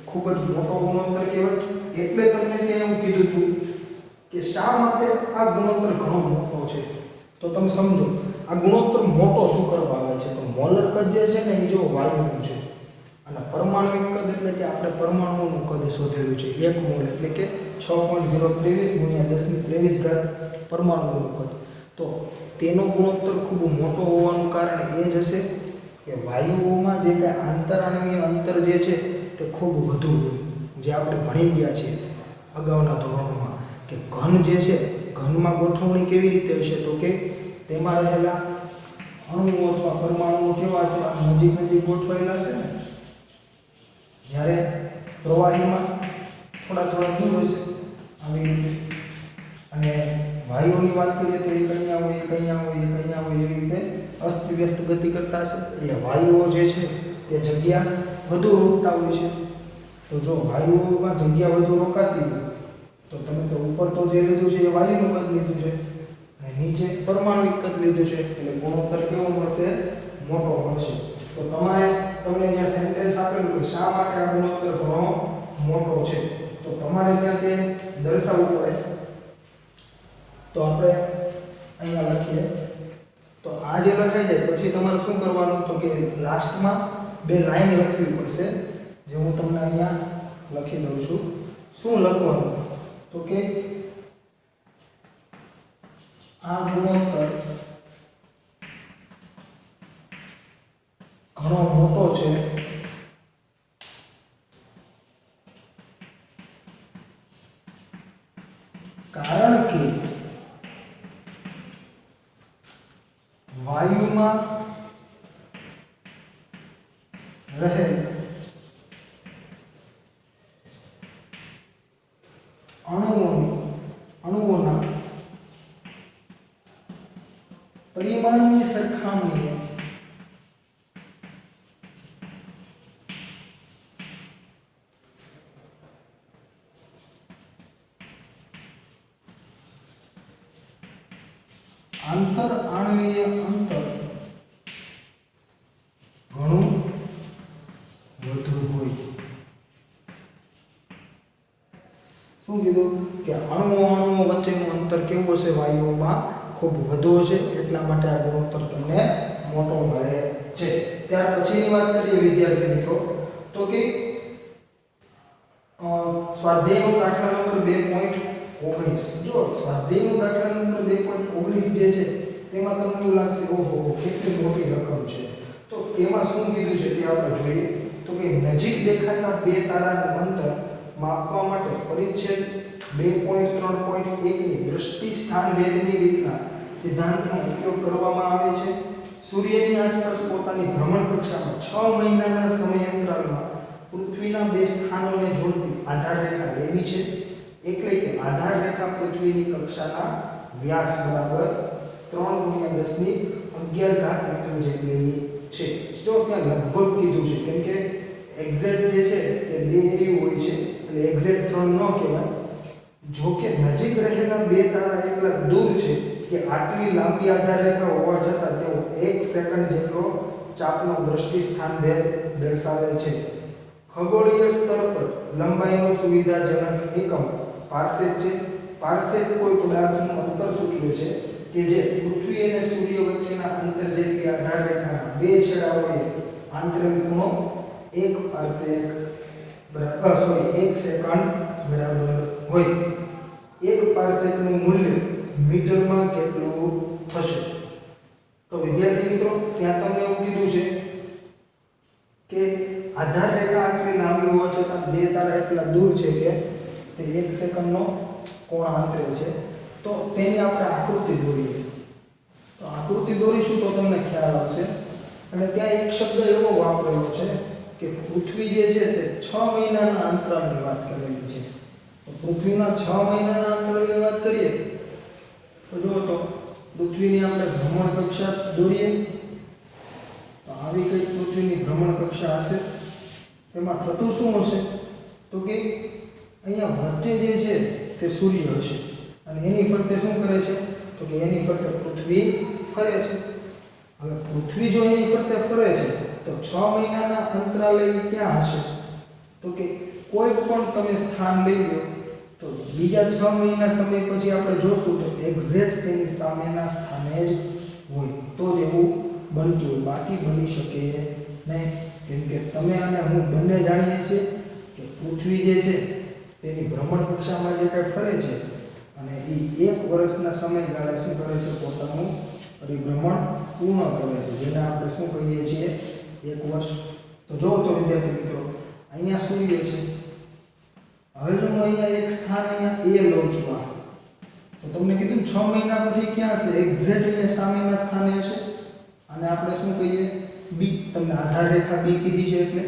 ખૂબ જ મોટો ગુણોત્તર કહેવાય. એટલે તમને ત્યાં એવું કીધું હતું કે શા માટે આ ગુણોત્તર ઘણો મોટો છે. તો તમે સમજો આ ગુણોત્તર મોટો શું કરવા આવે છે તો મોલર કદ જે છે ને એ જો વાયુનું છે અને પરમાણુિક કદ એટલે કે આપણે પરમાણુઓનું કદ શોધેલું છે 1 મોલ એટલે કે 6.023 ગુણ્યા 1023 ઘાત પરમાણુઓનું કદ. તો તેનો ગુણોત્તર ખૂબ મોટો હોવાનું કારણ એ જ હશે કે વાયુઓમાં જે કાંઈ આંતરાણવીય અંતર જે છે તે ખૂબ વધુ હોય. જે આપણે ભણી ગયા છીએ અગાઉના ધોરણોમાં કે ઘન જે છે ઘનમાં ગોઠવણી કેવી રીતે હશે તો કે તેમાં રહેલા અણુઓ અથવા પરમાણુઓ કેવા હશે નજીક નજીક ગોઠવાયેલા હશે ને જ્યારે પ્રવાહીમાં થોડા દૂર હશે આવી રીતે. અને વાયુઓની વાત કરીએ તો એક અહીંયા હોય એક અહીંયા હોય એક અહીંયા હોય એવી રીતે અસ્તવ્યસ્ત ગતિ કરતા હશે એટલે વાયુઓ જે છે તે જગ્યા વધુ રોકતા હોય છે. તો જો વાયુઓમાં જગ્યા વધુ રોકાતી હોય તો તમે તો ઉપર તો જે લીધું છે એ વાયુનું કદ લીધું છે અને નીચે પરમાણુિક કદ લીધું છે એટલે ગુણોત્તર કેવો મળશે મોટો મળશે. તો તમને જ્યાં સેન્ટેન્સ આપેલું કે શા માટે આ ગુણોત્તર ઘણો મોટો છે તો તમારે ત્યાં તે દર્શાવવું પડે. તો આપણે અહીંયા લખીએ તો આ જે લખાઈ જાય પછી તમારે શું કરવાનું તો કે લાસ્ટમાં 2 લાઈન લખવી પડશે જે હું તમને અહીંયા લખી દઉં છું. શું લખવાનું તો કે આ ગુણોત્તર ઘણો મોટો છે કારણ કે વાયુમાં રહેલ અણુઓના પરિમાણની સરખામણીએ આંતર આણ્વીય અંતર ઘણું વધુ હોય. શું કીધું કે અણુઓ વચ્ચેનું અંતર કેવું હશે વાયુઓમાં ખૂબ વધુ હશે એટલા માટે આ ગુણોત્તર તમને મોટો મળે છે. ત્યાર પછીની વાત કરીએ વિદ્યાર્થી મિત્રો તો કે સ્વાધ્યાયનો દાખલા નંબર 2.19 જો સ્વાધ્યાયનો દાખલા નંબર 2.19 જે છે તેમાં તમને એવું લાગશે ઓહો કેટલી મોટી રકમ છે. તો તેમાં શું કીધું છે તે આપણે જોઈએ તો કે નજીક દેખાતા બે તારાનું અંતર માપવા માટે પરિચ્છેદ 2.3.1 ની દૃષ્ટિ સ્થાન ભેદની રીતના સિદ્ધાંતનો ઉપયોગ કરવામાં આવે છે. સૂર્યની આસપાસ પોતાની ભ્રમણ કક્ષામાં 6 મહિનાના સમયાંતરાલમાં પૃથ્વીના બે સ્થાનોને જોડતી આધાર રેખા એવી છે એટલે કે આધાર રેખા પૃથ્વીની કક્ષાના વ્યાસ બરાબર 3 × 10⁻11 મીટર જેટલી છે. જો ત્યાં લગભગ કીધું છે કેમ કે એક્ઝેક્ટ જે છે તે બે એવી હોય છે એટલે એક્ઝેક્ટ 3 ન કહેવાય. જો કે નજીક રહેલા બે તારા એટલા દૂર છે કે આટલી લાંબી આધાર રેખા હોવા છતાં તેઓ 1 સેકન્ડ જેટલો ચાપનો દૃષ્ટિ સ્થાન ભેદ દર્શાવે છે. ખગોળીય સ્તર પર લંબાઈનો સુવિધાજનક એકમ પાર્સેક છે. પાર્સેક કોઈ પદાર્થનું અંતર સૂચવે છે કે જે પૃથ્વી અને સૂર્ય વચ્ચેના અંતર જેટલી આધાર રેખાના બે છેડાઓએ આંતરિક ખૂણો 1 પાર્સેક બરાબર 1 સેકન્ડ બરાબર હોય. 1 પાર્સેકનું મૂલ્ય મીટરમાં કેટલું થશે? તો વિદ્યાર્થી મિત્રો ત્યાં તમને એવું કીધું છે કે આધાર રેખા આટલી લાંબી હોવા છતાં બે તારા એટલા દૂર છે કે તે 1 સેકન્ડનો કોણ આંતરે છે. તો તેની આપણે આકૃતિ દોરીએ. તો આકૃતિ દોરીશું તો તમને ખ્યાલ આવશે. અને ત્યાં એક શબ્દ એવો વાપરેલો છે કે પૃથ્વી જે છે તે 6 મહિનાના અંતરાલની વાત કરેલી છે. તો પૃથ્વીના 6 મહિનાના અંતરાલની વાત કરીએ તો જો તો પૃથ્વીની આપણે ભ્રમણ કક્ષા દોરીએ તો આવી કઈ પૃથ્વીની ભ્રમણ કક્ષા હશે. એમાં થતું શું હશે તો કે અહીંયા વચ્ચે જે છે તે સૂર્ય હશે અને એની ફરતે શું કરે છે તો કે એની ફરતે પૃથ્વી ફરે છે. હવે પૃથ્વી જો એની ફરતે ફરે છે તો 6 મહિનાના અંતરાલે ક્યાં હશે તો કે કોઈ પણ તમે સ્થાન લઈ લો તો બીજા 6 મહિના સમય પછી આપણે જોશું તો એક્ઝેક્ટ તેની સામેના સ્થાને જ હોય તો જ એવું બનતું હોય, બાકી બની શકે નહીં. કેમ કે તમે અને હું બંને જાણીએ છીએ કે પૃથ્વી જે છે તેની ભ્રમણ કક્ષામાં જે કંઈ ફરે છે અને એ 1 વર્ષના સમયગાળે શું કરે છે પોતાનું પરિભ્રમણ પૂર્ણ કરે છે, જેને આપણે શું કહીએ છીએ 1 વર્ષ. તો જો તો વિદ્યાર્થી મિત્રો અહીંયા સૂર્ય છે. હવે જો હું અહીંયા એક સ્થાન અહીંયા એ લઉં છું તો તમને કીધું 6 મહિના પછી ક્યાં હશે એક્ઝેક્ટ અહીંયા સામેના સ્થાને હશે અને આપણે શું કહીએ બી. તમને આધાર રેખા બી કીધી છે એટલે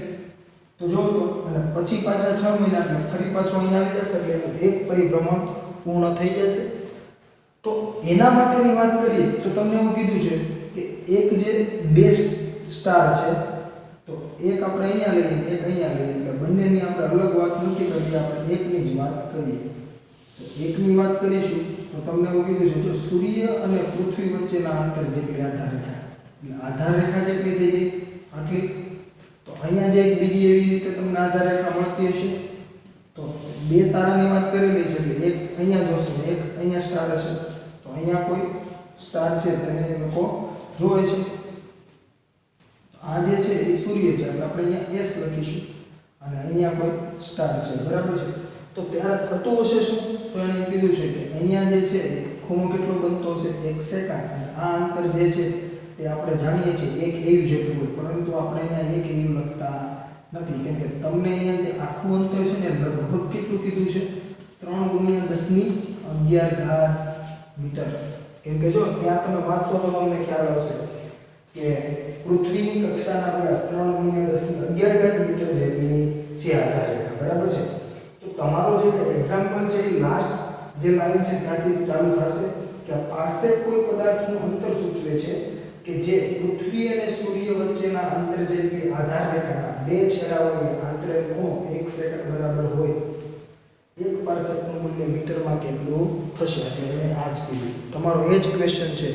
તો જો તો અને પછી પાછા 6 મહિના એટલે ફરી પાછો અહીંયા આવી જશે એટલે એનું એક પરિભ્રમણ પૂર્ણ થઈ જશે. તો એના માટેની વાત કરીએ તો તમને એવું કીધું છે કે એક જે બેસ્ટ સ્ટાર છે તો એક આપણે અહીંયા લઈએ એક અહીંયા લઈએ એટલે બંનેની આપણે અલગ વાત નથી કરી, આપણે એકની જ વાત કરીએ. તો એકની વાત કરીશું તો તમને એવું કીધું છે જો સૂર્ય અને પૃથ્વી વચ્ચેના અંતર જેટલી આધાર રેખા એટલે આધાર રેખા કેટલી થઈ ગઈ આટલી. તો અહીંયા જે એક બીજી એવી રીતે તમને આધાર રેખા મળતી હશે તો 2 તારાની વાત કરેલી છે એટલે એક અહીંયા જોશે એક અહીંયા સ્ટાર હશે તો અહીંયા કોઈ સ્ટાર છે તેને એ લોકો જોવે છે. આ જે છે એ સૂર્ય છે એટલે આપણે અહીંયા S લખીશું અને અહીંયા કોઈ સ્ટાર છે બરાબર છે. તો ત્યારે થતું હશે શું તો એને કીધું છે કે અહીંયા જે છે ખૂણો કેટલો બનતો હશે 1 સેકન્ડ અને આ અંતર જે છે તે આપણે જાણીએ છીએ 1 AU જેટલું હોય, પરંતુ આપણે અહીંયા 1 AU લખતા નથી કેમ કે તમને અહીંયા જે આખું અંતર છે ને લગભગ કેટલું કીધું છે 3 × 10⁻11 મીટર. કેમ કે જો ત્યાં તમે વાંચશો તો તમને ખ્યાલ આવશે કે પૃથ્વીની કક્ષાના વ્યાસ 3 × 10⁻11 મીટર જેટલી છે આધાર રેખા બરાબર છે. તો તમારો જે એક્ઝામ્પલ છે એ લાસ્ટ જે લાઈન છે ત્યાંથી ચાલુ થશે કે આ પાર્સેક કોઈ પદાર્થનું અંતર સૂચવે છે કે જે પૃથ્વી અને સૂર્ય વચ્ચેના અંતર જેટલી આધાર રેખાના 2 છેડાઓએ આંતરિક ખૂણો 1 સેકન્ડ બરાબર હોય. 1 પાર્સેકનું મૂલ્ય મીટરમાં કેટલું થશે એટલે એને આ જ કીધું. તમારો એ જ ક્વેશ્ચન છે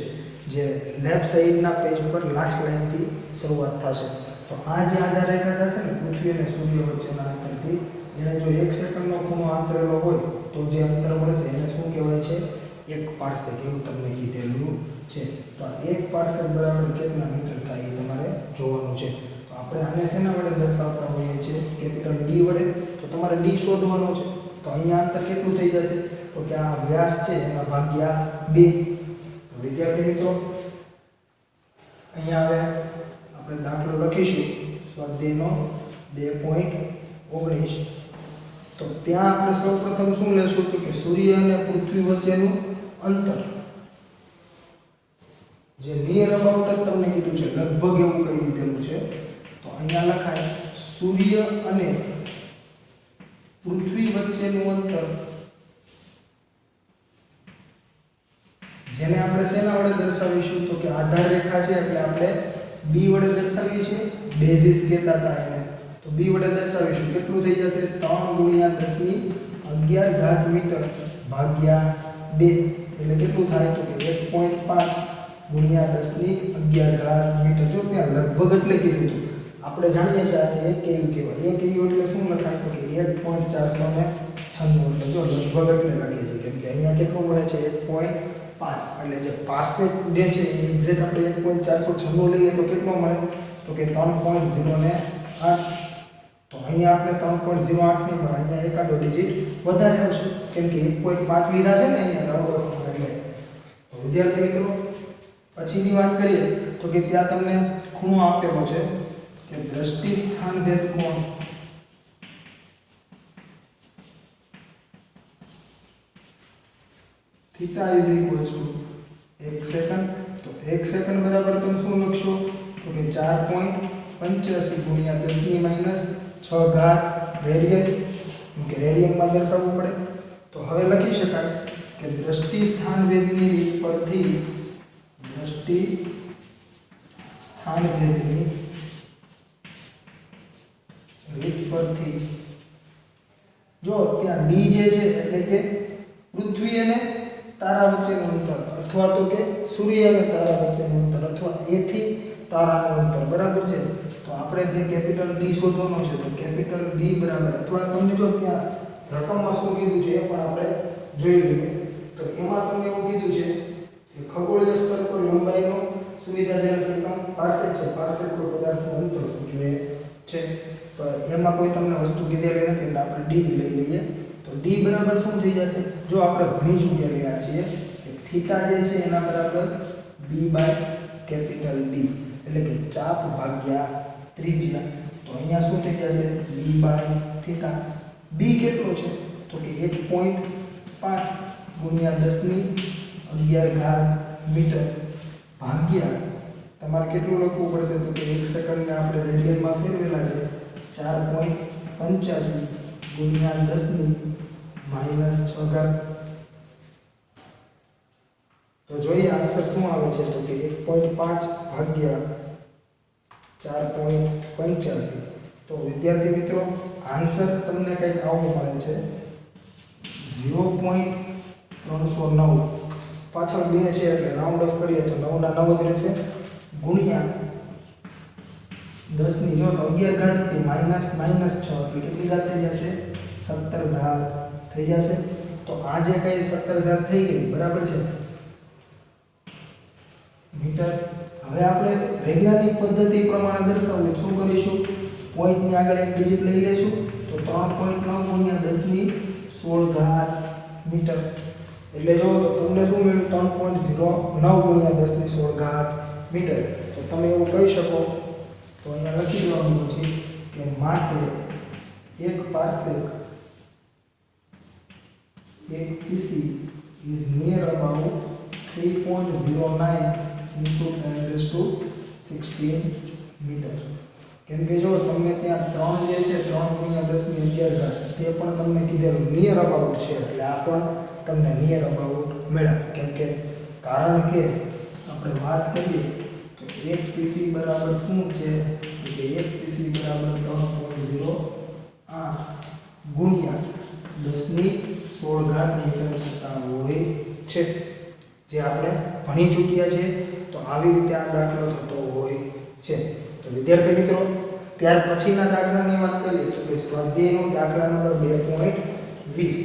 જે લેફ્ટ સાઈડના પેજ ઉપર લાસ્ટ લાઈનથી શરૂઆત થશે. તો આ જે આધાર રેખા થશે ને પૃથ્વી અને સૂર્ય વચ્ચેના અંતરથી એને જો 1 સેકન્ડનો ખૂણો આંતરેલો હોય તો જે અંતર મળશે એને શું કહેવાય છે 1 પાર્સેક એવું તમને કીધેલું છે. તો આ 1 પાર્સેક બરાબર કેટલા મીટર થાય એ તમારે જોવાનું છે. તો આપણે આને શેના વડે દર્શાવતા હોઈએ છીએ કેપિટલ D વડે. તો તમારે D શોધવાનો છે તો અહીંયા અંતર કેટલું થઈ જશે તો કે આ વ્યાસ છે એના ભાગ્યા 2. તો વિદ્યાર્થી મિત્રો અહીંયા હવે આપણે દાખલો લખીશું સ્વાધ્યાયનો 2.19. તો ત્યાં આપણે સૌપ્રથમ શું લેશું તો કે સૂર્ય અને પૃથ્વી વચ્ચેનું અંતર જે નિયર અબાઉટ તમને કીધું છે લગભગ એવું કહી દીધેલું છે. તો અહીંયા લખાય સૂર્ય અને પૃથ્વી વચ્ચેનું અંતર જેને આપણે શેના વડે દર્શાવીશું તો કે આધાર રેખા છે એટલે આપણે B વડે દર્શાવીએ છીએ. બેઝિસ કહેતા હતા એને તો B વડે દર્શાવીશું કેટલું થઈ જશે 3 × 10⁻11 મીટર ભાગ્યા 2 એટલે કેટલું થાય તો કે 1.5 × 10⁻11 મીટર. જો ત્યાં લગભગ એટલે કીધું હતું આપણે જાણીએ છીએ કે 1 AU કહેવાય. 1 AU એટલે શું લખાય તો કે 1.496 એટલે જો લગભગ એટલે લખીએ છીએ કેમ કે અહીંયા કેટલું મળે છે 1.5 એટલે જે પાર્સેક જે છે એ એક્ઝેક્ટ આપણે 1.496 લઈએ તો કેટલો મળે તો કે 3.08. તો અહીંયા આપણે 3.08 નહીં મળે, અહીંયા એકાદો ડિજિટ વધારે આવશે કેમ કે 1.5 લીધા છે ને અહીંયા રાઉન્ડ ઓફ એટલે. તો વિદ્યાર્થી મિત્રો પછીની વાત કરીએ તો કે ત્યાં તમને ખૂણો આપેલો છે કે દ્રષ્ટિ સ્થાન ભેદ કોણ થીટા = 1 સેકન્ડ. તો 1 સેકન્ડ બરાબર તમે શું લખશો તો કે 4.25 85 ગુણ્યા 10 ની માઈનસ 6 ઘાત રેડિયન, કે રેડિયનમાં દર્શાવવું પડે. તો હવે લખી શકાય કે દ્રષ્ટિ સ્થાન વેદની રીત પરથી દ્રષ્ટિ સ્થાન વેદની રીત પરથી જો ત્યાં d જે છે એટલે કે પૃથ્વી અને તારા વચ્ચેનું અંતર, અથવા તો કે સૂર્ય અને તારા વચ્ચેનું અંતર, અથવા a થી તારાનું અંતર, બરાબર છે. તો આપણે જે કેપિટલ D શોધવાનો છે, તો કેપિટલ D બરાબર, અથવા તમને જો ત્યાં રકમમાં શું કીધું છે એ પણ આપણે જોઈ લઈએ. તો એમાં તમને એવું કીધું છે કે ખગોળીય સ્તર પર લંબાઈનો સુવિધાજનક એકમ પાર્સેક છે. પાર્સેક કોઈ પદાર્થનું અંતર સૂચવે છે. તો એમાં કોઈ તમને વસ્તુ કીધેલી નથી એટલે આપણે d જ લઈ લઈએ. તો d બરાબર શું થઈ જશે? જો આપણે ભણી ચૂકેલા છીએ કે થીટા જે છે એના બરાબર b બાય કેપિટલ D, એટલે કે ચાપ ભાગ્યા ત્રિજ્યા. તો અહીંયા શું થઈ જશે? b by theta. b કેટલો છે? તો કે 1.5 ગુણ્યા 10 ની 11 ઘાત મીટર ભાગ્યા, તમારે કેટલું લખવું પડશે? તો કે 1 સેકન્ડને આપણે રેડિયનમાં ફેરવેલા છે, 4.85 ગુણ્યા 10 ની માઈનસ 6 ઘાત. તો જોઈએ આન્સર શું આવે છે? તો કે 1.5 ભાગ્યા 4.85. તો વિદ્યાર્થી મિત્રો આન્સર તમને કંઈક આવું મળે છે 0.309. પાછળ 2 છે એટલે રાઉન્ડ ઓફ કરીએ તો 9 ના 9 જ રહેશે, ગુણ્યા 10 ની જો 11 ઘાત હતી માઈનસ 6 એટલે કેટલી ઘાત થઈ જશે? 17 ઘાત થઈ જશે. તો આ જે કઈ 17 ઘાત થઈ ગઈ, બરાબર છે, મીટર. હવે આપણે વૈજ્ઞાનિક પદ્ધતિ પ્રમાણે દર્શાવવું, શું કરીશું? પોઈન્ટની આગળ એક ડિજિટ લઈ લેશું, તો 3.9 ગુણ્યા 10 ની 16 ઘાત મીટર. એટલે જો તો તમને શું મળ્યું? 3.09 ગુણ્યા 10 ની 16 ઘાત મીટર. તો તમે એવું કહી શકો, તો અહીંયા લખી દેવાનું પછી કે માટે એક પાર્સેક, એક PC is near about 3.09 into 10⁻16 metre. કેમ કે જો તમને ત્યાં 3 જે છે 3 ગુણ્યા 10 ની 11 ઘાત તે પણ તમને કીધેલું નિયર અબાઉટ છે, એટલે આ પણ તમને નિયર અબાઉટ મળ્યા. કેમ કે કારણ કે આપણે વાત કરીએ તો એક પીસી બરાબર શું છે? તો કે એક પીસી બરાબર 3.08 ગુણ્યા 10 ની 16 ઘાત મીટર થતા હોય છે, જે આપણે ભણી ચૂક્યા છે. તો આવી રીતે આ દાખલો થતો હોય છે. તો વિદ્યાર્થી મિત્રો ત્યાર પછીના દાખલાની વાત કરીએ તો કે સ્વાધ્યાયનો દાખલા નંબર 2.20.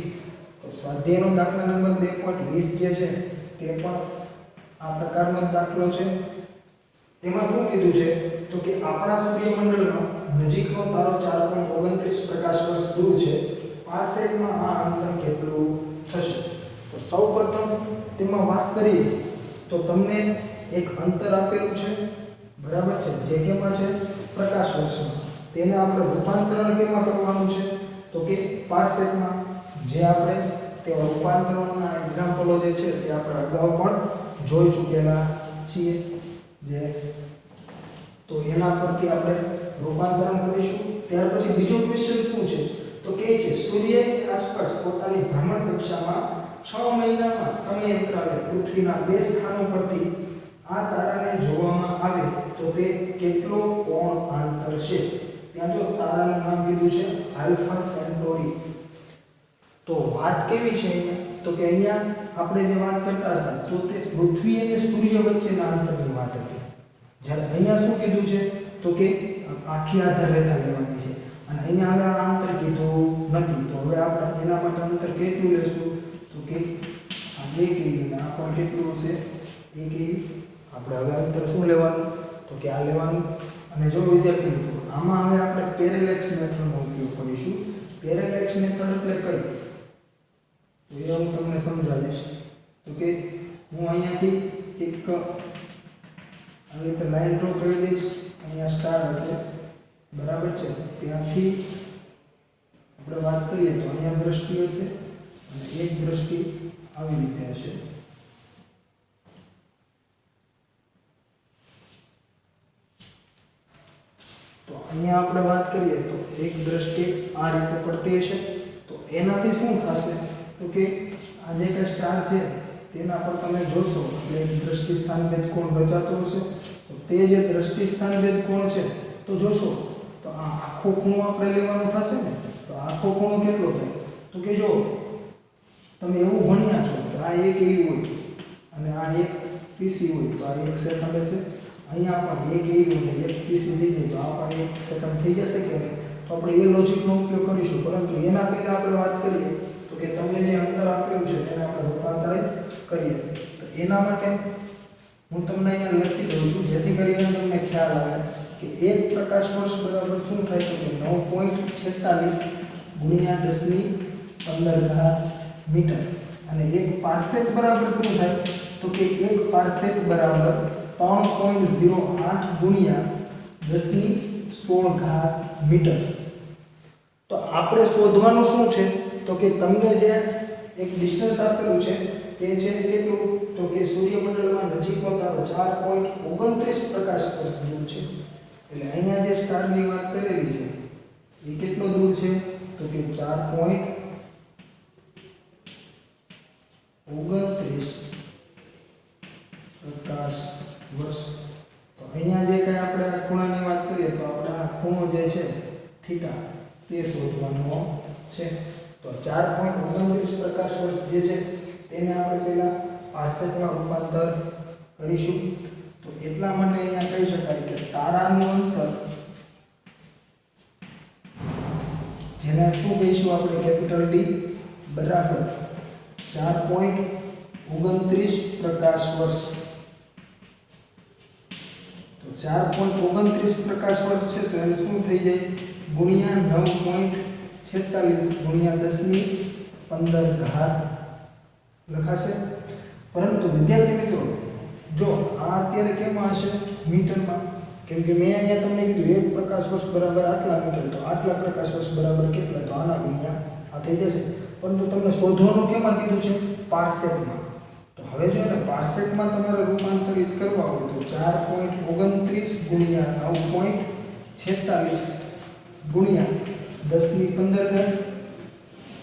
તો સ્વાધ્યાયનો દાખલા નંબર 2.20 જે છે તે પણ આ પ્રકારનો દાખલો છે. તેમાં શું કીધું છે? તો કે આપણા સૂર્યમંડળનો નજીકનો તારો 4.29 પ્રકાશ વર્ષ દૂર છે. પાર્સેકમાં આ અંતર કેટલું થશે? તો સૌપ્રથમ તેમાં વાત કરીએ તો તમને એક અંતર આપેલું છે, બરાબર છે, જે કેમાં છે? પ્રકાશ વર્ષમાં. તેને આપણે રૂપાંતરણ કેમાં કરવાનું છે? તો કે પાર્સેકમાં. જે આપણે તે રૂપાંતરણના એક્ઝામ્પલો જે છે તે આપણે અગાઉ પણ જોઈ ચૂકેલા છીએ. તો એના પરથી આપણે રૂપાંતરણ કરીશું. ત્યાર પછી બીજો ક્વેશ્ચન શું છે? તો કહે છે સૂર્યની આસપાસ પોતાની ભ્રમણ કક્ષામાં 6 મહિનામાં સમયાંતરાલે પૃથ્વીના 2 સ્થાનો પરથી આ તારાને જોવામાં આવે તો તે કેટલો કોણ આંતર છે? ત્યાં જો તારાનું નામ કીધું છે આલ્ફા સેન્ટોરી. તો વાત કેવી છે અહીંયા? તો કે અહીંયા આપણે જે વાત કરતા હતા તો તે પૃથ્વી અને સૂર્ય વચ્ચેના અંતરની વાત હતી. જ્યારે અહીંયા શું કીધું છે? તો કે આખી આધાર રેખા લેવાની છે, અને અહીંયા હવે આ અંતર કીધું નથી. તો હવે આપણે એના માટે અંતર કેટલું લેશું? તો કે આ 1 કેવી, આ પણ કેટલું હશે? 1 કેવી. આપણે હવે અંતર શું લેવાનું? તો કે આ લેવાનું. અને જો વિદ્યાર્થી મિત્રો આમાં હવે આપણે પેરેલેક્સ મેથડનો ઉપયોગ કરીશું. પેરેલેક્સ મેથડ એટલે કઈ? તો એ હું તમને સમજાવીશ. તો કે હું અહીંયાથી એક આવી રીતે લાઈન ડ્રો કરી દઈશ. અહીંયા સ્ટાર હશે, બરાબર છે. ત્યાંથી આપણે વાત કરીએ તો અહીંયા દ્રષ્ટિ હશે અને એક દ્રષ્ટિ આવી રીતે હશે. અહીંયા આપણે વાત કરીએ તો એક દ્રષ્ટિ આ રીતે પડતી હશે તો એનાથી શું થશે તો કે આ જે કંઈ સ્ટાર છે તેના પર તમે જોશો એટલે એક દ્રષ્ટિ સ્થાનભેદ કોણ રચાતો હશે તો તે જે દ્રષ્ટિ સ્થાનભેદ કોણ છે તો જોશો તો આ આખો ખૂણો આપણે લેવાનો થશે ને તો આખો ખૂણો કેટલો થાય તો કે જો તમે એવું ભણ્યા છો કે આ એક એ હોય અને આ એક પીસી હોય તો આ 1 સેકન્ડ હશે અહીંયા પણ એક એ હોય એક પીસી થઈ જાય તો આ પણ 1 સેકન્ડ થઈ જશે કે તો આપણે એ લોજિકનો ઉપયોગ કરીશું પરંતુ એના પહેલા આપણે વાત કરીએ તો કે તમને જે અંતર આપેલું છે તેને આપણે રૂપાંતરિત કરીએ તો એના માટે હું તમને અહીંયા લખી દઉં છું જેથી કરીને તમને ખ્યાલ આવે કે 1 પ્રકાશ વર્ષ બરાબર શું થાય તો કે 9.46 ગુણ્યા 10⁻15 મીટર અને 1 પાર્સેક બરાબર શું થાય તો કે 1 પાર્સેક બરાબર 3.08 ગુણ્યા 10⁻16 મીટર તો આપણે શોધવાનું શું છે તો કે તમને જે એક ડિસ્ટન્સ આપેલું છે તે છે કેટલું તો કે સૂર્યમંડળમાં નજીક પહોંચવાનો 4.29 પ્રકાશ વર્ષ દૂર છે એટલે અહીંયા જે સ્ટારની વાત કરેલી છે એ કેટલો દૂર છે તો કે 4.29 પ્રકાશ વર્ષ તો અહીંયા જે કંઈ આપણે આ ખૂણાની વાત કરીએ તો આપણે આ ખૂણો જે છે થીટા તે શોધવાનો છે તો 4.29 પ્રકાશ વર્ષ જે છે તેને આપણે પહેલા પાર્સેકમાં રૂપાંતર કરીશું તો એટલા માટે અહીંયા કહી શકાય કે તારાનું અંતર જેને શું કહીશું આપણે કેપિટલ ડી બરાબર 4.29 પ્રકાશ વર્ષ તો 4.29 પ્રકાશ વર્ષ છે તો એને શું થઈ જાય ગુણ્યા 9.46 ગુણ્યા 10⁻15 લખાશે પરંતુ વિદ્યાર્થી મિત્રો જો આ અત્યારે કેમાં હશે મીટરમાં કેમ કે મેં અહીંયા તમને કીધું 1 પ્રકાશ વર્ષ બરાબર આટલા મીટર તો આટલા પ્રકાશ વર્ષ બરાબર કેટલા તો આના ગુણ્યા આ થઈ જશે પરંતુ તમને શોધવાનું કેમાં કીધું છે પાર્સેકમાં તો હવે જો એને પાર્સેકમાં તમારે રૂપાંતરિત કરવા હોય તો 4.29 ગુણ્યા 9.46 ગુણ્યા 10⁻15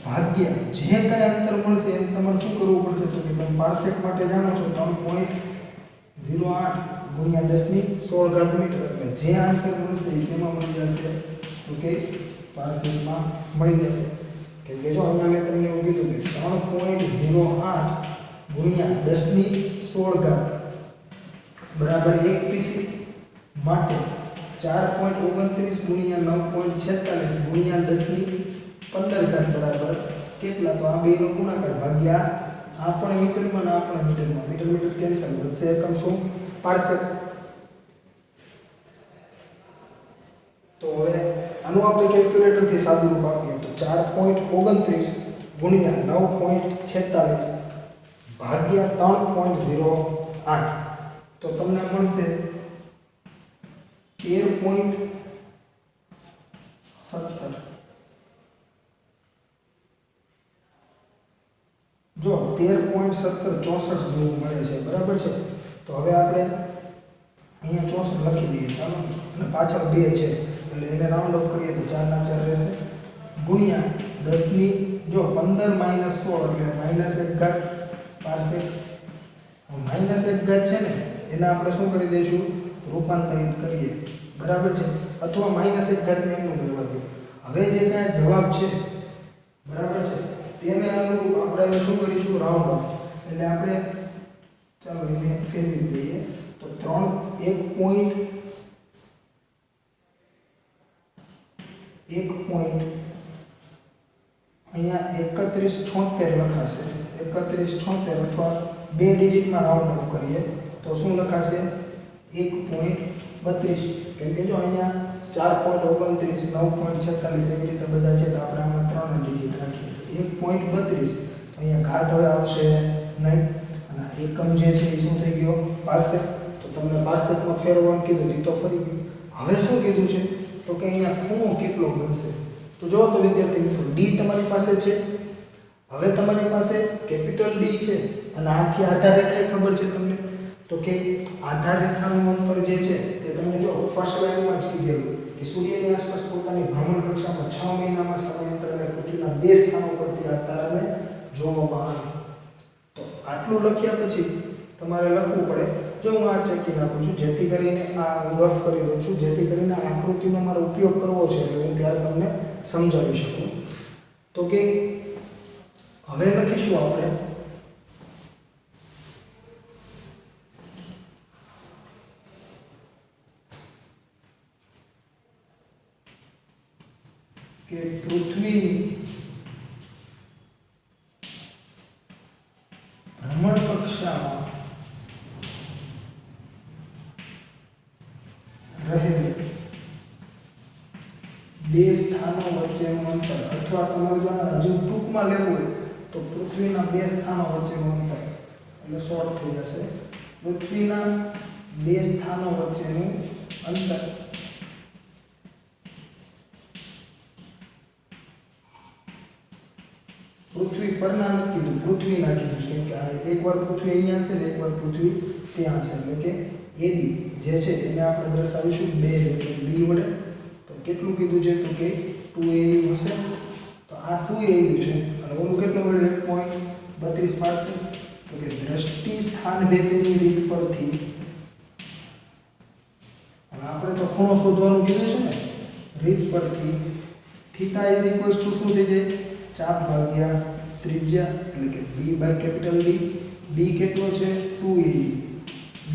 ભાગ્યા જે કઈ અંતર મળશે એમ તમારે શું કરવું પડશે તો કે તમે પાર્સેક માટે જાણો છો 3.08 ગુણ્યા 10⁻16 મીટર એટલે જે આન્સર મળશે એ કેમાં મળી જશે તો કે પાર્સેકમાં મળી જશે કેમ કે જો અહીંયા મેં તમને એવું કીધું કે 3.08 ગુણ્યા 10⁻16 બરાબર 1 પીસી માટે 4.29 ગુણ્યા 9.46 ગુણ્યા 10⁻15 બરાબર કેટલા તો આ બેનો ગુણાકાર ભાગ્યા આ પણ મીટરમાં આ પણ મીટરમાં મીટર મીટર કેન્સલ વધશે એકમ શું પાર્સેક તો હવે આનું આપણે કેલ્ક્યુલેટરથી સાદું રૂપ આપીએ તો 4.29 ગુણ્યા 9.46 ભાગ્યા 3.08 તો તમને મળશે 13.17 જો 13.1764 જેવું મળે છે બરાબર છે તો હવે આપણે અહીંયા 64 લખી દઈએ ચાલો અને પાછળ 2 છે એટલે એને રાઉન્ડ ઓફ કરીએ તો 4 ના 4 રહેશે ગુણ્યા 10 જો 15 - 16 એટલે -1 પાર્સેક -1 છે ને એને આપણે શું કરી દઈશું રૂપાંતરિત કરીએ બરાબર છે અથવા -1 ને એમનું રહેવા દે હવે જે કાંઈ જવાબ છે બરાબર છે તેને અનુરૂપ આપણે હવે શું કરીશું રાઉન્ડ ઓફ એટલે આપણે ચાલો એને ફેરવી દઈએ તો 1 પોઈન્ટ અહીંયા 3176 લખાશે 3176 અથવા 2 ડિજિટમાં રાઉન્ડ ઓફ કરીએ તો શું લખાશે 1.32 કેમ કે જો અહીંયા 4.29 9.46 એવી રીતે બધા છે તો આપણે આમાં 3 ડિજિટ રાખીએ 1.32 તો અહીંયા ઘાત હવે આવશે નહીં અને એકમ જે છે એ શું થઈ ગયો પાર્સેક તો તમને પાર્સેકમાં ફેરવવાનું કીધું તો ફરી ગયું હવે શું કીધું છે તો કે અહીંયા ખૂણો કેટલો બનશે તો જો તો વિદ્યાર્થી મિત્રો ડી તમારી પાસે છે હવે તમારી પાસે કેપિટલ ડી છે અને આખી આધાર રેખા ખબર છે તમને તો કે આધાર રેખાનું અંતર જે છે તે તમને જો ફર્સ્ટ લાઈનમાં જ કીધેલું કે સૂર્યની આસપાસ પોતાની ભ્રમણ કક્ષામાં 6 મહિનામાં સમયાંતરે પૃથ્વીના 2 સ્થાનો પરથી આ તારાને જોવામાં આવે. તો આટલું લખ્યા પછી તમારે લખવું પડે. જો હું આ ચેકી નાખું છું જેથી કરીને આ હું રફ કરી દઉં છું જેથી કરીને આકૃતિનો મારો ઉપયોગ કરવો છે એટલે હું ત્યારે તમને સમજાવી શકું. તો કે હવે લખીશું આપણે કે પૃથ્વીની ભ્રમણ કક્ષામાં રહેલ 2 સ્થાનો વચ્ચેનું અંતર, અથવા તમારે જો હજુ ટૂંકમાં લેવું હોય તો પૃથ્વીના 2 સ્થાનો વચ્ચેનું અંતર એટલે શોર્ટ થઈ જશે. પૃથ્વીના 2 સ્થાનો વચ્ચેનું અંતર પૃથ્વી પરના નથી કીધું, પૃથ્વીના કીધું કેમ કે આ એકવાર પૃથ્વી અહીંયા હશે ને એકવાર પૃથ્વી ત્યાં હશે એટલે કે AB જે છે એને આપણે દર્શાવીશું 2 એટલે B વડે. તો કેટલું કીધું છે તો કે 2AU હશે. તો આ 2AU છે અને ઓલું કેટલું મળ્યું 1.32 પાડશે. તો કે દ્રષ્ટિ સ્થાન ભેદની રીત પરથી અને આપણે તો ખૂણો શોધવાનું કીધું છે ને રીત પરથી થીટા ઇઝ ઇક્વલ્સ ટુ શું થઈ જાય ચાપ ભાગ્યા ત્રિજ્યા એટલે કે B by capital D. B કેટલો છે 2AU,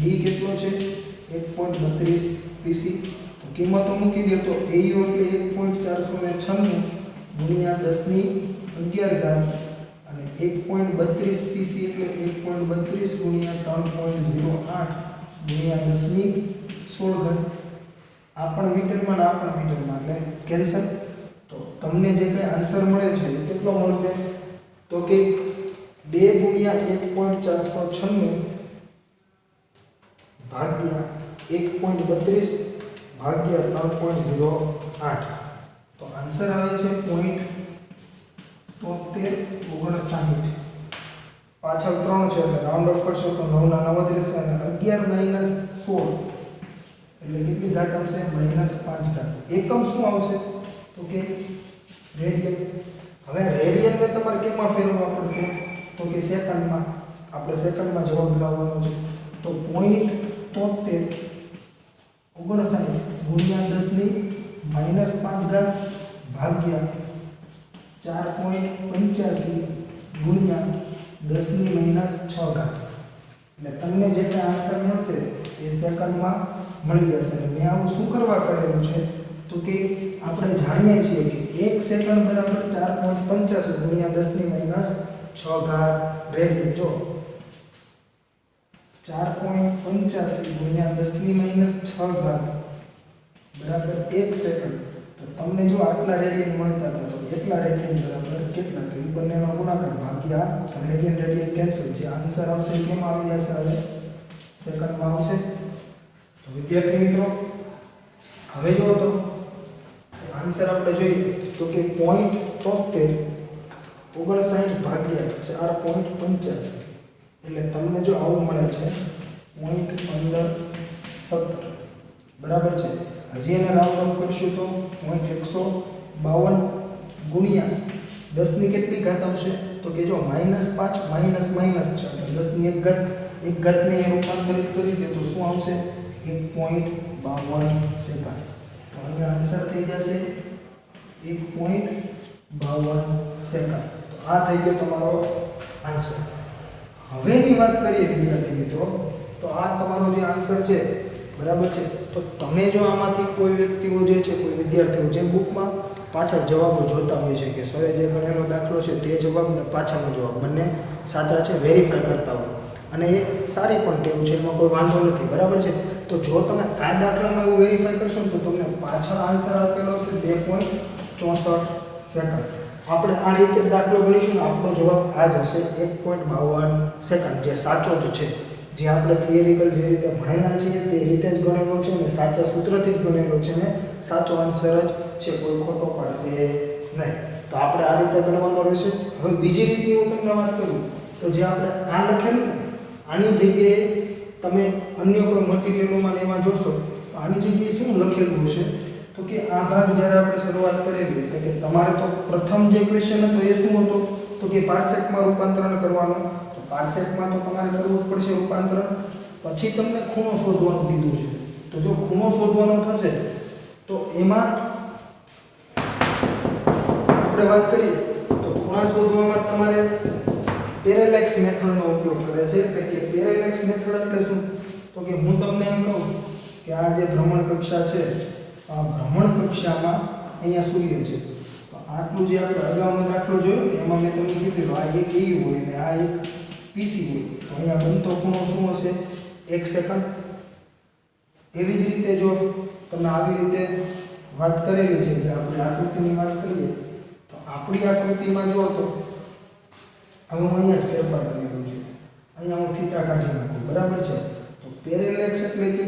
D કેટલો છે 1.32 PC. તો કિંમતો મૂકી દો તો AU એટલે 1.496 ગુણ્યા 1011 અને 1.32 PC એટલે 1.32 ગુણ્યા 3.08 ગુણ્યા 1016. આ પણ મીટરમાં આ પણ મીટરમાં એટલે કેન્સલ. તો તમને જે કંઈ આન્સર મળે છે એ કેટલો મળશે તો કે 2 ગુણ્યા 1.496 ભાગ્યા 1.32 ભાગ્યા 3.08. તો આન્સર આવે છે 0.7359. પાછળ 3 છે એટલે રાઉન્ડ ઓફ કરશો તો 9 ના 9 જ રહેશે અને 11 - 16 એટલે કેટલી ઘાત આવશે -5 ઘાત. એકમ શું આવશે તો કે રેડિયન. હવે રેડિયનને તમારે કેમાં ફેરવવા પડશે તો કે સેકન્ડમાં. આપણે સેકન્ડમાં જવાબ લાવવાનો છે. તો 0.7359 ગુણ્યા 10 - 5 ઘાત ભાગ્યા 4.85 ગુણ્યા 10 - 6 ઘાત. એટલે તમને જે કંઈ આન્સર મળશે એ સેકન્ડમાં મળી જશે. મેં આવું શું કરવા કરેલું છે તો કે આપણે જાણીએ છીએ કે 1 સેકન્ડ બરાબર 4.85 ગુણ્યા 10 - 6 ઘાત રેડિયન. જો 4.85 ગુણ્યા 10 - 6 ઘાત બરાબર 1 સેકન્ડ. તો તમને જો આટલા રેડિયન મળતા હતા તો એટલા રેડિયન બરાબર કેટલા? તો એ બંનેનો ગુણાકાર ભાગ્યા રેડિયન રેડિયન કેન્સલ. જે આન્સર આવશે એ કેમ આવી જશે? હવે સેકન્ડમાં આવશે. તો વિદ્યાર્થી મિત્રો હવે જો તો આન્સર આપણે જોઈએ તો કે 0.7359 ભાગ્યા 4.85 એટલે તમને જો આવું મળે છે 0.1517 બરાબર છે. હજી એને રાઉન્ડ ઓફ કરશું તો 0.152 ગુણ્યા 10 ની કેટલી ઘાત આવશે તો કે જો -5 -6 એટલે 10 ની 1 ઘાત ને રૂપાંતરિત કરી દે તો શું આવશે 1.52 સેકન્ડ. તો અહીંયા આન્સર થઈ જશે 1.52 સેકન્ડ. તો આ થઈ ગયો તમારો આન્સર. હવેની વાત કરીએ વિદ્યાર્થી મિત્રો તો આ તમારો જે આન્સર છે બરાબર છે. તો તમે જો આમાંથી કોઈ વ્યક્તિઓ જે છે કોઈ વિદ્યાર્થીઓ જે બુકમાં પાછળ જવાબો જોતા હોય છે કે સરે જે ગણેલો દાખલો છે તે જવાબ ને પાછળનો જવાબ બંને સાચા છે વેરીફાઈ કરતા હોય અને એ સારી પણ ટેવ છે, એમાં કોઈ વાંધો નથી બરાબર છે. તો જો તમે આ દાખલામાં એવું વેરીફાઈ કરશો ને તો તમને પાછળ આન્સર આપેલો હશે 2.64 સેકન્ડ. આપણે આ રીતે દાખલો ગણીશું ને આપણો જવાબ આ જ હશે 1.52 સેકન્ડ જે સાચો જ છે. જે આપણે થિયરિકલ જે રીતે ભણેલા છીએ તે રીતે જ ગણેલો છે અને સાચા સૂત્રથી જ ગણેલો છે ને સાચો આન્સર જ છે, કોઈ ખોટો પાડશે નહીં. તો આપણે આ રીતે ગણવાનો રહેશે. હવે બીજી રીતની હું તમને વાત કરું તો જે આપણે આ લખેલું ને આની જગ્યાએ તમે અન્ય કોઈ મટીરિયલોમાં એમાં જોશો તો આની જગ્યાએ શું લખેલું હશે તો તો કે આ ભાગ જ્યારે આપણે શરૂઆત કરેલી એટલે કે તમારે તો પ્રથમ જે ક્વેશ્ચન હતો એ શું હતો તો કે પાર્સેકમાં રૂપાંતરણ કરવાનું. તો પાર્સેકમાં તો તમારે કરવું જ પડશે રૂપાંતરણ. પછી તમને ખૂણો શોધવાનું કીધું છે. તો જો ખૂણો શોધવાનો થશે તો એમાં આપણે વાત કરીએ તો ખૂણા શોધવામાં તમારે પેરેલેક્સ મેથડનો ઉપયોગ કરે છે. એટલે કે પેરેલેક્સ મેથડ એટલે શું તો કે હું તમને એમ કહું કે આ જે ભ્રમણ કક્ષા છે આ ભ્રમણ કક્ષામાં અહીંયા સૂર્ય છે. તો આટલું જે આપણે અગાઉનો દાખલો જોયો ને એમાં મેં તમને કીધું આ એક એ હોય ને આ એક પીસી હોય. તો અહીંયા બનતો ખૂણો શું હશે 1 સેકન્ડ. એવી જ રીતે જો તમે આવી રીતે વાત કરેલી છે જે આપણે આકૃતિની વાત કરીએ તો આપણી આકૃતિમાં જો તો હવે હું અહીંયા જ ફેરફાર કરી દઉં છું. અહીંયા હું થીટા કાઢી નાખું બરાબર છે. તો પેરેલેક્સ એટલે કે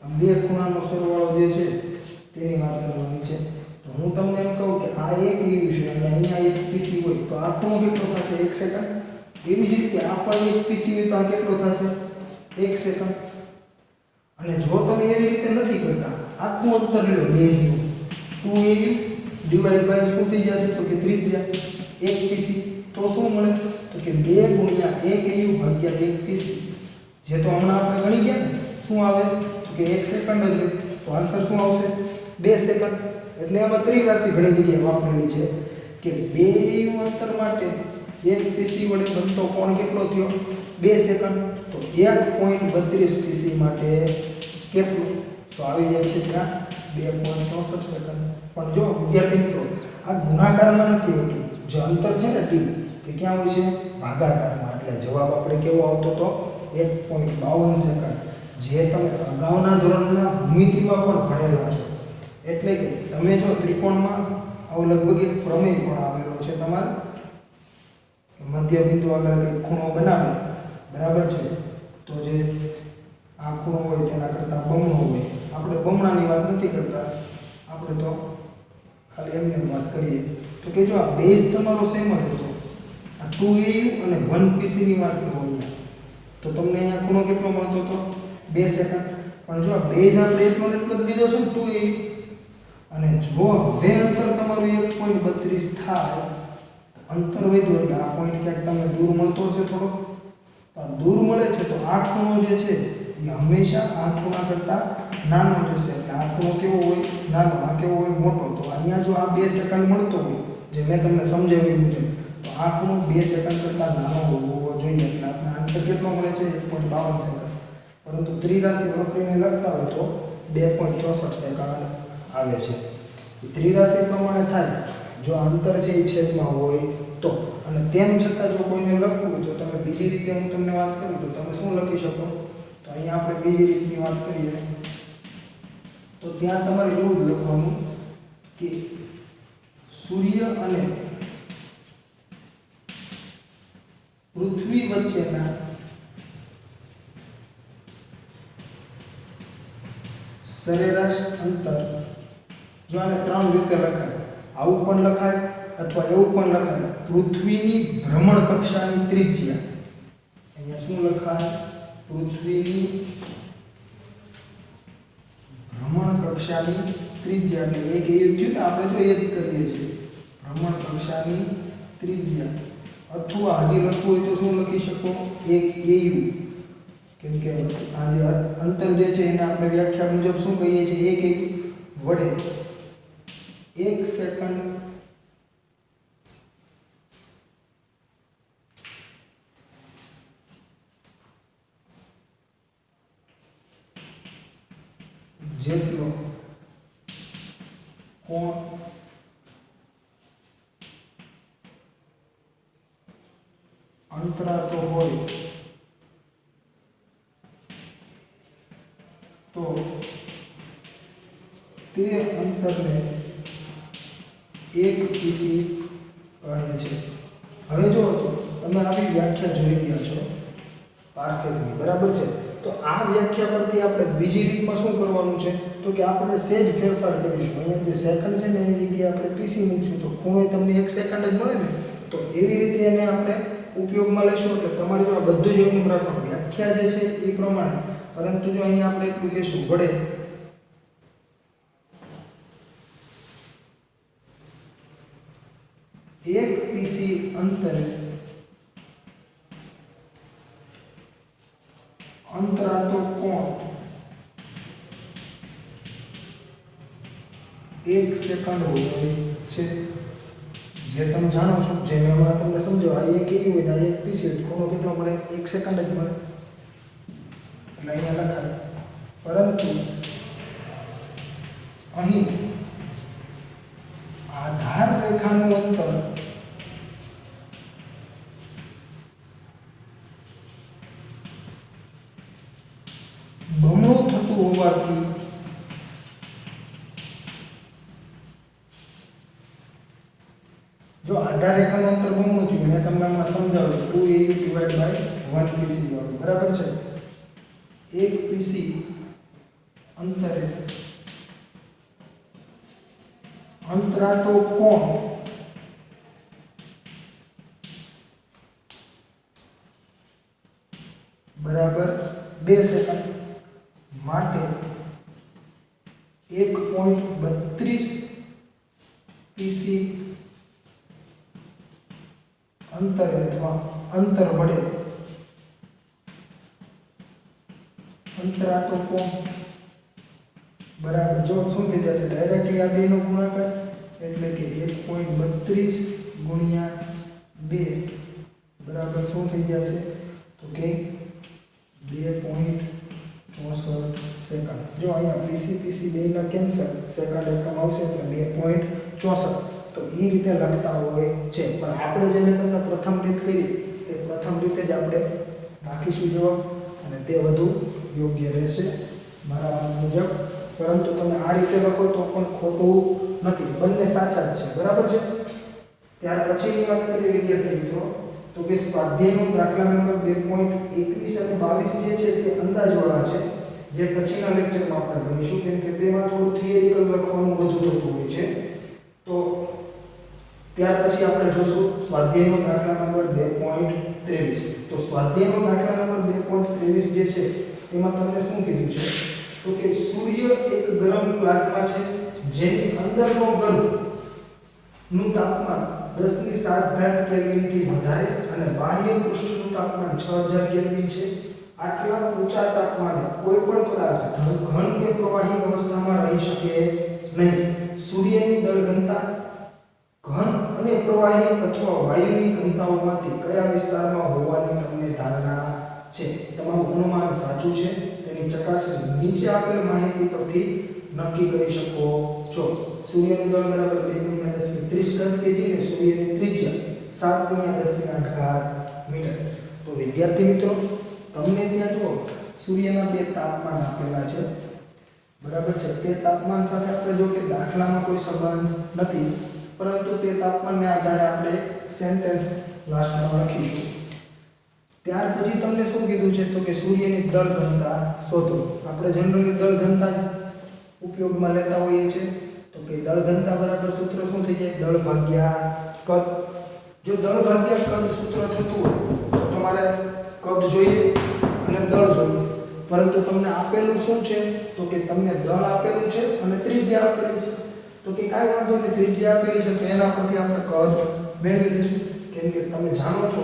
આ બે ખૂણાનો સરવાળો જે છે તેની વાત કરવાની છે. તો હું તમને એમ કહું કે આ એક યુ છે અને અહીંયા એક પીસી હોય તો આ ખૂણો કેટલો થશે 1 સેકન્ડ. એવી જ રીતે આ પણ એક પીસી હોય તો આ કેટલો થશે 1 સેકન્ડ. અને જો તમે એવી રીતે નથી કરતા આખું અંતર લો બેઝનું 2au ડિવાઇડ બાય શું થઈ જશે તો કે ત્રિજ્યા 1 પીસી. તો શું મળે તો કે 2 ગુણ્યા 1au ભાગ્યા 1 પીસી. જે તો હમણાં આપણે ગણી ગયા ને શું આવે તો કે 1 સેકન્ડ જ હોય. તો આન્સર શું આવશે 2 સેકન્ડ. એટલે આમાં ત્રિરાશિ ઘણી જગ્યાએ વાપરેલી છે કે 2au અંતર માટે 1 પીસી વડે બનતો કોણ કેટલો થયો 2 સેકન્ડ. તો 1.32 પીસી માટે કેટલું તો આવી જાય છે ત્યાં 2.64 સેકન્ડ. પણ જો વિદ્યાર્થી મિત્રો આ ગુણાકારમાં નથી હોતું. જે અંતર છે ને ટી તે ક્યાં હોય છે ભાગાકારમાં. એટલે જવાબ આપણે કેવો આવતો તો 1.52 સેકન્ડ. જે તમે અગાઉના ધોરણના ભૂમિતિમાં પણ ભણેલા છો. એટલે કે તમે જો ત્રિકોણમાં આવો લગભગ એક પ્રમેય પણ આવેલો છે તમારે મધ્ય બિંદુ આગળ કંઈક ખૂણો બનાવે બરાબર છે. તો જે આ ખૂણો હોય તેના કરતાં બમણો હોય. આપણે બમણાની વાત નથી કરતા, આપણે તો ખાલી એમને વાત કરીએ તો કે જો આ બેઝ તમારો સેમ જ હતો આ 2au અને 1 પીસી ની વાત કરો અહીંયા તો તમને અહીંયા ખૂણો કેટલો મળતો હતો 2 સેકન્ડ. પણ જો આ બેઝ આપણે એટલો જ લીધો છે 2au અને જો હવે અંતર તમારું 1.32 થાય તો અંતર વધ્યું એટલે આ પોઈન્ટ ક્યાંક તમને દૂર મળતો હશે થોડો. તો દૂર મળે છે તો આ ખૂણો જે છે એ હંમેશા આ ખૂણા કરતાં નાનો જશે. એટલે આ ખૂણો કેવો હોય નાનો, આ કેવો હોય મોટો. તો અહીંયા જો આ 2 સેકન્ડ મળતો હોય જે મેં તમને સમજાવ્યું મુજબ તો આ ખૂણો 2 સેકન્ડ કરતાં નાનો હોવો જોઈએ. એટલે આપણે આન્સર કેટલો મળે છે 1.52 સેકન્ડ. પરંતુ ત્રિરાશિ વાપરીને લખતા હોય તો 2.64 સેકન્ડ આવે છે. ત્રિરાશિ પ્રમાણે થાય જો અંતર છે એ છેદમાં હોય તો. અને તેમ છતાં જો કોઈને લખવું હોય તો તમે બીજી રીતે હું તમને વાત કરું તો તમે શું લખી શકો તો અહીંયા આપણે બીજી રીતની વાત કરીએ તો ત્યાં તમારે એવું જ લખવાનું કે સૂર્ય અને પૃથ્વી વચ્ચેના સરેરાશ અંતર જો આને 3 રીતે લખાય. આવું પણ લખાય અથવા એવું પણ લખાય પૃથ્વીની ભ્રમણ કક્ષાની ત્રિજ્યા. અહીંયા શું લખાય પૃથ્વીની ભ્રમણ કક્ષાની ત્રિજ્યા. એટલે એક એવું થયું ને આપણે જો એ જ કરીએ છીએ ભ્રમણ કક્ષાની ત્રિજ્યા. અથવા હજી લખવું હોય તો શું લખી શકો 1au. કેમ કે આ જે અંતર જે છે એને આપણે વ્યાખ્યા મુજબ શું કહીએ છીએ 1au વડે 1 સેકન્ડ જેટલો કોણ અંતરાતો હોય તો તે અંતરને 1 પીસી કહે છે. હવે જો તમે આવી વ્યાખ્યા જોઈ ગયા છો પાર્સેકની બરાબર છે. તો આ વ્યાખ્યા પરથી આપણે બીજી રીતમાં શું કરવાનું છે તો કે આપણે સેજ ફેરફાર કરીશું. અહીંયા જે સેકન્ડ છે ને એની જગ્યાએ આપણે પીસી મૂકશું તો ખૂણો તમને 1 સેકન્ડ જ મળે ને. તો એવી રીતે એને આપણે ઉપયોગમાં લેશું. એટલે તમારે જો આ બધું જ એવું રાખવાનું વ્યાખ્યા જે છે એ પ્રમાણે. પરંતુ જો અહીંયા આપણે એટલું કહેશું વડે 1 પીસી અંતરે અંતરાતો કોણ 1 સેકન્ડ હોય છે। જે તમે જાણો છો, જે મેં હમણાં તમને સમજાવ્યું, આ એક એવું હોય ને આ એક પીસી હોય, ખૂણો કેટલો મળે? 1 સેકન્ડ જ મળે, એટલે અહીંયા લખાય। પરંતુ અહીં આધાર રેખાનું અંતર બમણું થતું હોવાથી જો આધાર રેખાનું અંતર બમણું થયું, મેં તમને હમણાં સમજાવ્યું 2au/1 પીસી વાળું, બરાબર છે। 1 પીસી અંતરે અંતરાતો કોણ બરાબર 2 સેકન્ડ માટે 1.32 પીસી અંતરે અથવા અંતર વડે અંતરાતો કોણ બરાબર, જો શું થઈ જશે? ડાયરેક્ટલી આ બેનો ગુણાકાર, એટલે કે 1.32 ગુણ્યા 2 બરાબર શું થઈ જશે? તો કે 2.64 સેકન્ડ। જો અહીંયા પીસી બેના કેન્સલ, સેકન્ડ એકમ આવશે એટલે 2.64, તો એ રીતે લખતા હોય છે। પણ આપણે જે મેં તમને પ્રથમ રીત કરી તે પ્રથમ રીતે જ આપણે રાખીશું જવાબ, અને તે વધુ યોગ્ય રહેશે મારા મત મુજબ। પરંતુ તમે આ રીતે લખો તો પણ ખોટું નથી, બંને સાચા જ છે, બરાબર છે। ત્યાર પછીની વાત કરીએ વિદ્યાર્થી મિત્રો, તો કે સ્વાધ્યાયનો દાખલા નંબર 2.21 અને 22 જે છે તે અંદાજવાળા છે, જે પછીના લેક્ચરમાં આપણે ભણીશું, કેમ કે તેમાં થોડું થિયરિકલ લખવાનું વધુ થતું હોય છે। તો ત્યાર પછી આપણે જોશું સ્વાધ્યાયનો દાખલા નંબર 2.23। તો સ્વાધ્યાયનો દાખલા નંબર 2.23 જે છે તેમાં તમને શું કીધું છે? તો કે સૂર્ય એક ગરમ પ્લાઝમા છે, જેની અંદરનો ગર્ભનું તાપમાન 10⁷ કેલ્વિન થી વધારે અને બાહ્ય પૃષ્ઠનું તાપમાન 6000 કેલ્વિન છે। આટલા ઊંચા તાપમાને કોઈ પણ પદાર્થ ઘન કે પ્રવાહી અવસ્થામાં રહી શકે નહીં। સૂર્યની દળ ઘનતા ઘન અને પ્રવાહી અથવા વાયુની ઘનતાઓમાંથી કયા વિસ્તારમાં હોવાની તમને ધારણા છે? તમારું અનુમાન સાચું છે, તેની ચકાસણી નીચે આપેલ માહિતી પરથી નક્કી કરી શકો છો। સૂર્યનું દળ બરાબર 2 × 10⁻³ કેજી અને સૂર્યની ત્રિજ્યા 7 × 10⁸ મીટર। તો વિદ્યાર્થી મિત્રો, તમને ત્યાં જો સૂર્યના બે તાપમાન આપેલા છે, બરાબર છે। તે તાપમાન સાથે આપણે જો કે દાખલામાં કોઈ સંબંધ નથી, પરંતુ તે તાપમાનને આધારે આપણે સેન્ટેન્સ લાસ્ટમાં લખીશું। ત્યાર પછી તમને શું કીધું છે? તો કે સૂર્યની દળ ઘનતા શોધો। આપણે જનરલી દળ ઘનતા ઉપયોગમાં લેતા હોઈએ છીએ। તો કે દળ ઘનતા બરાબર સૂત્ર શું થઈ જાય? દળ ભાગ્યા કદ। જો દળ ભાગ્યા કદ સૂત્ર થતું હોય તો તમારે કદ જોઈએ અને દળ જોઈએ, પરંતુ તમને આપેલું શું છે? તો કે તમને દળ આપેલું છે અને ત્રિજ્યા આપેલી છે। તો કે કાંઈ વાંધો નહીં, ત્રિજ્યા આપેલી છે તો એના પરથી આપણે કદ મેળવી દઈશું, કેમ કે તમે જાણો છો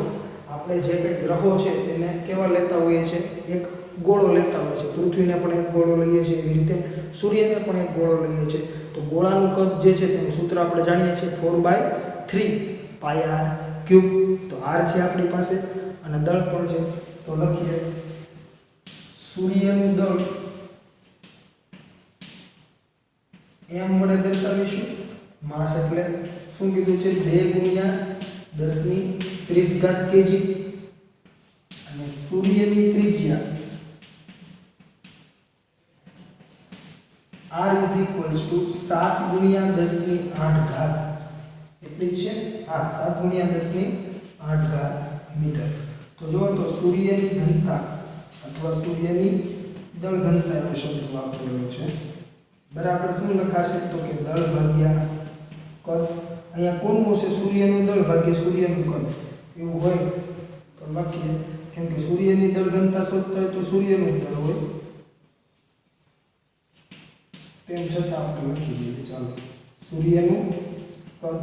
આપણે જે કંઈ ગ્રહો છે તેને કેવા લેતા હોઈએ છીએ? એક ગોળો લેતા હોય છે। પૃથ્વીને પણ એક ગોળો લઈએ છીએ, એવી રીતે સૂર્યને પણ એક ગોળો લઈએ છીએ। તો ગોળાનું કદ જે છે તેનું સૂત્ર આપણે જાણીએ છીએ 4/3 πr³। તો r છે આપણી પાસે અને દળ પણ છે, તો લખીએ સૂર્યનું દળ m વડે દર્શાવીશું। માસ એટલે શું કીધું છે? 2 × 10⁻³ કેજી અને સૂર્યની ત્રિજ્યા r = 7 × 10⁸ એટલી છે। હા, 7 × 10⁸ મીટર। તો જો તો સૂર્યની ઘનતા અથવા સૂર્યની દળ ઘનતા એવો શબ્દ વાપરેલો છે, બરાબર શું લખાશે? તો કે દળ ભાગ્યા કદ। અહીંયા કોનું હશે? સૂર્યનું દળ ભાગ્યા સૂર્યનું કદ, એવું હોય તો લખીએ, કેમ કે સૂર્યની દળ ઘનતા શોધતા હોય તો સૂર્યનું દળ હોય, તેમ છતાં આપણે લખી દઈએ। ચાલો, સૂર્યનું કદ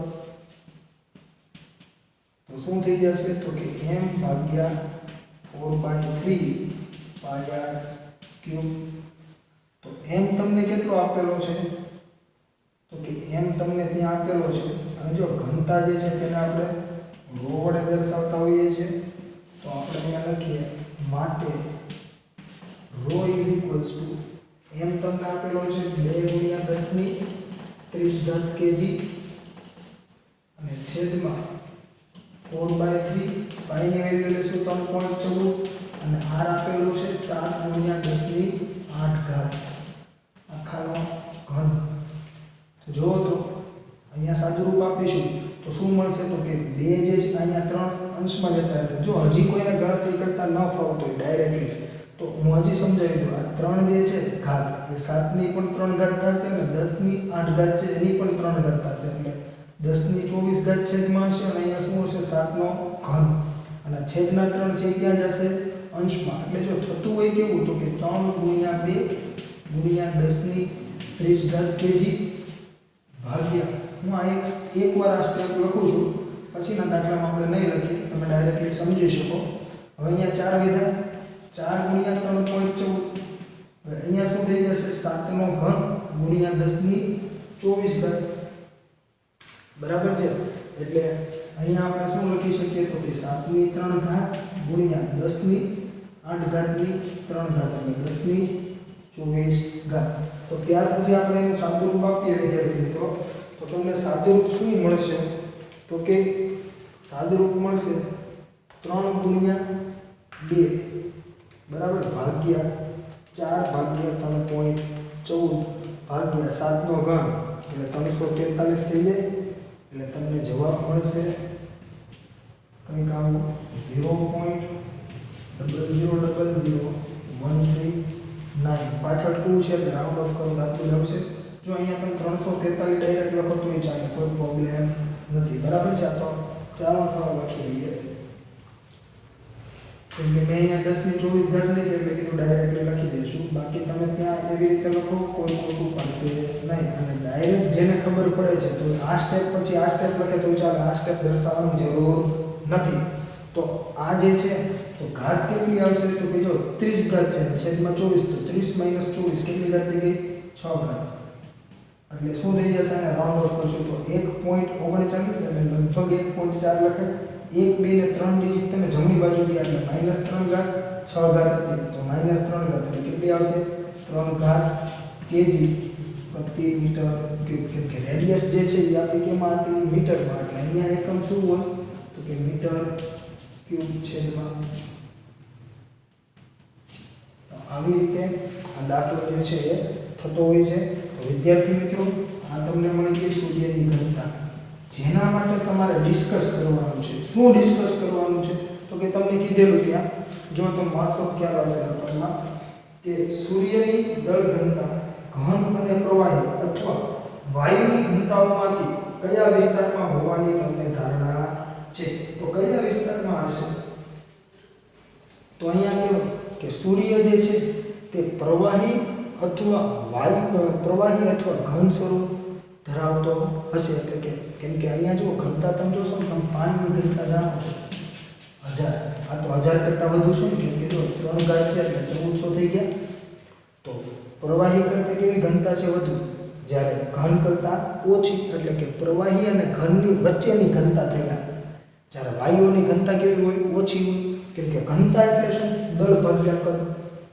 તો શું થઈ જશે તો કે m ભાગ્યા 4/3 પાઈ r ક્યુબ. તો m તમને કેટલો આપેલો છે તો કે m તમને ત્યાં આપેલો છે અને જો ઘનતા જે છે તેને આપણે રો વડે દર્શાવતા હોઈએ છીએ. તો આપણે અહીંયા લખીએ માટે rho is equals to m તમને આપેલો છે 2 × 10⁻³ kg અને છેદમાં 4/3 પાઈ ની વેલ્યુ લેશું 3.14 અને r આપેલો છે 7 × 10⁸ આખાનો ઘન. જો તો અહીંયા સાદુરૂપ આપીશું તો શું મળશે તો કે 2 જે છે અહીંયા 3 અંશમાં જતા રહેશે. જો હજી કોઈને ગણતરી કરતા ન ફાવતો હોય ડાયરેક્ટલી તો હું હજી સમજાવી દઉં. આ 3 જે છે ઘાત એ 7 ની પણ 3 ઘાત થશે અને 10 ની 8 ઘાત છે એની પણ 3 ઘાત થશે. એટલે 10 ની 24 ઘાત છેદમાં હશે અને અહીંયા શું હશે 7 નો ઘન અને છેદના 3 છે ક્યાં જશે અંશમાં. એટલે જો થતું હોય કેવું તો કે 3 × 2 × 10⁻³ kg ભાગ્યા હું આ એકવાર આ સ્ટેપ લખું છું પછીના દાખલામાં આપણે નહીં લખીએ તમે ડાયરેક્ટલી સમજી શકો. હવે અહીંયા 4 વિધા 4 × 3.14 હવે અહીંયા શું થઈ જશે 7 નો ઘન × 10⁻²4 બરાબર છે. એટલે અહીંયા આપણે શું લખી શકીએ તો કે 7 ની 3 ઘાત × 10 ની 8 ઘાતની 3 ઘાત એટલે 10 ની 24 ઘાત. તો ત્યાર પછી આપણે એનું સાદુરૂપ આપીએ વિદ્યાર્થી મિત્રો તો તમને સાદુરૂપ શું મળશે તો કે સાદુરૂપ મળશે 3 × 2 બરાબર ભાગ્યા 4/3.14 ભાગ્યા 7 નો ઘન એટલે 343 થઈ જાય. એટલે તમને જવાબ મળશે કંઈક આવો 0.000013 પાછળ 2 છે એટલે રાઉન્ડ ઓફ કરો દાખલું આવશે. જો અહીંયા તમે 343 ડાયરેક્ટ લખો તો ચાલે કોઈ પ્રોબ્લેમ નથી બરાબર છે. તો ચાલો લખી લઈએ એટલે મેં અહીંયા 10⁻²4 ઘાત લીધી એટલે કીધું ડાયરેક્ટલી લખી દઈશું. બાકી તમે ત્યાં એવી રીતે લખો કોઈ ખોટું પડશે નહીં અને ડાયરેક્ટ જેને ખબર પડે છે તો આ સ્ટેપ પછી આ સ્ટેપ લખે તો ચાલે. આ સ્ટેપ દર્શાવવાની જરૂર નથી. તો આ જે છે તો ઘાત કેટલી આવશે તો કે જો 30 ઘાત છે છેદમાં 24 તો 30 - 24 કેટલી ઘાત થઈ ગઈ 6 ઘાત. એટલે શું થઈ જશે અને રાઉન્ડ ઓફ કરશું તો 1.39 એટલે લગભગ 1.4 લખે. 1 2 ને 3 ડિજિટ તમે જમણી બાજુ ગયા એટલે -3 ઘાત 6 ઘાત હતી તો -3 ઘાત એટલે કેટલી આવશે 3 ઘાત kg પ્રતિ મીટર ક્યુબ. કેમ કે રેડિયસ જે છે એ આપણી કેમાં હતી મીટરમાં એટલે અહીંયા એકમ શું હોય તો કે મીટર ક્યુબ છેદમાં. આવી રીતે આ દાખલો જે છે એ થતો હોય છે. તો વિદ્યાર્થી મિત્રો આ તમને મળી ગઈ સૂર્યની ઘનતા જેના માટે તમારે ડિસ્કસ કરવાનું છે. શું ડિસ્કસ કરવાનું છે તો કે તમને કીધેલું ત્યાં જો તમે વાંચો ખ્યાલ હશે તમને કે સૂર્યની દળ ઘનતા ઘન અને પ્રવાહી અથવા વાયુની ઘનતાઓમાંથી કયા વિસ્તારમાં હોવાની તમને ધારણા છે. તો કયા વિસ્તારમાં હશે તો અહીંયા કેવું કે સૂર્ય જે છે તે પ્રવાહી અથવા ઘન સ્વરૂપ ધરાવતો હશે. એટલે કે કેમ કે અહીંયા જો ઘનતા તમે જોશો ને તમે પાણીની ઘનતા જાણો છો 1000 આ તો 1000 કરતાં વધુ છે ને કેમ કે જો 3 ઘાત છે એટલે 1400 થઈ ગયા. તો પ્રવાહી કરતાં કેવી ઘનતા છે વધુ જ્યારે ઘન કરતાં ઓછી એટલે કે પ્રવાહી અને ઘનની વચ્ચેની ઘનતા થયા. જ્યારે વાયુઓની ઘનતા કેવી હોય ઓછી હોય કેમ કે ઘનતા એટલે શું દળ ભાગ્યા કદ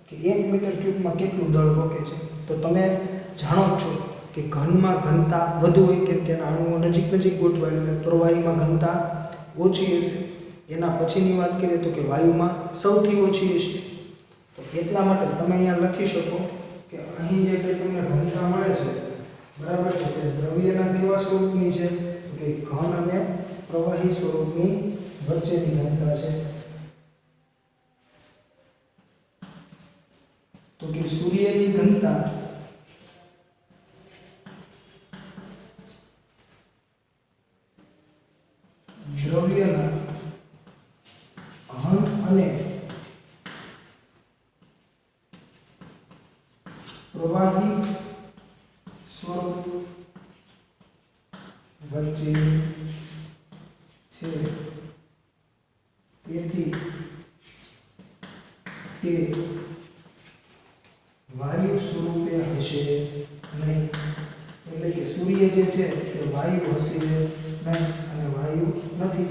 કે 1 મીટર ક્યુબમાં કેટલું દળ રોકે છે. તો તમે જાણો જ છો કે ઘનમાં ઘનતા વધુ હોય કેમ કે એના અણુઓ નજીક ગોઠવાયેલા હોય. પ્રવાહીમાં ઘનતા ઓછી હશે. એના પછીની વાત કરીએ તો કે વાયુમાં સૌથી ઓછી હશે. તો એટલા માટે તમે અહીંયા લખી શકો કે અહીં જે કંઈ તમને ઘનતા મળે છે બરાબર છે તે દ્રવ્યના કેવા સ્વરૂપની છે તો કે ઘન અને પ્રવાહી સ્વરૂપની વચ્ચેની ઘનતા છે. તો કે સૂર્યની ઘનતા દ્રવ્યના ઘન અને પ્રવાહી સ્વરૂપ વચ્ચેની છે. એટલે કે સૂર્ય જે છે તે વાયુ હશે નહીં અને વાયુ નથી.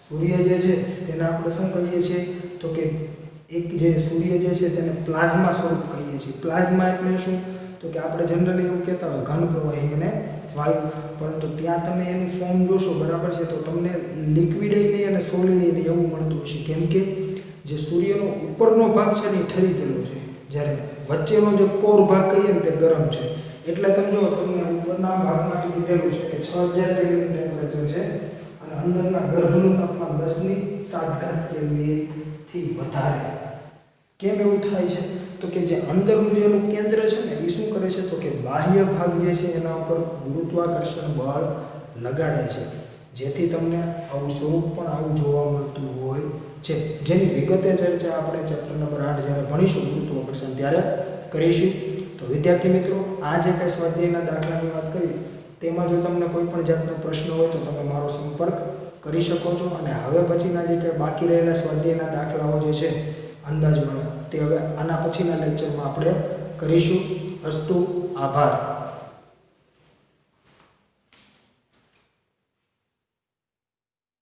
સૂર્ય જે છે તેને આપણે શું કહીએ છીએ તો કે એક જે સૂર્ય જે છે તેને પ્લાઝમા સ્વરૂપ કહીએ છીએ. પ્લાઝમા એટલે શું તો કે આપણે જનરલી એવું કહેતા હોય ઘન પ્રવાહી અને વાયુ, પરંતુ ત્યાં તમે એનું ફોર્મ જોશો બરાબર છે તો તમને લિક્વિડ નહીં અને સોલિડ નહીં એવું મળતું હશે. કેમ કે જે સૂર્યનો ઉપરનો ભાગ છે ને એ ઠરી ગયેલો છે, જ્યારે વચ્ચેનો જે કોર ભાગ કહીએ ને તે ગરમ છે. એટલે તમે જો તમને ઉપરના ભાગમાં કીધેલું છે કે 6000 કેલ્વિન ટેમ્પરેચર છે અને અંદરના ગર્ભનું તાપમાન 10⁷ કેલ્વિનથી વધારે. કેમ એવું થાય છે તો કે જે અંદરનું જેનું કેન્દ્ર છે ને એ શું કરે છે તો કે બાહ્ય ભાગ જે છે એના ઉપર ગુરુત્વાકર્ષણ બળ લગાડે છે, જેથી તમને આવું સ્વરૂપ પણ આવું જોવા મળતું હોય છે. જેની વિગતે ચર્ચા આપણે ચેપ્ટર નંબર 8 જ્યારે ભણીશું ગુરુત્વાકર્ષણ ત્યારે કરીશું. તો વિદ્યાર્થી મિત્રો, આ જે કંઈ સ્વાધ્યાયના દાખલાની વાત કરી તેમાં જો તમને કોઈ પણ જાતનો પ્રશ્ન હોય તો તમે મારો સંપર્ક કરી શકો છો. અને હવે પછીના જે કંઈ બાકી રહેલા સ્વાધ્યાયના દાખલાઓ જે છે અંદાજવાળા તે હવે આના પછીના લેક્ચરમાં આપણે કરીશું. અસ્તુ, આભાર.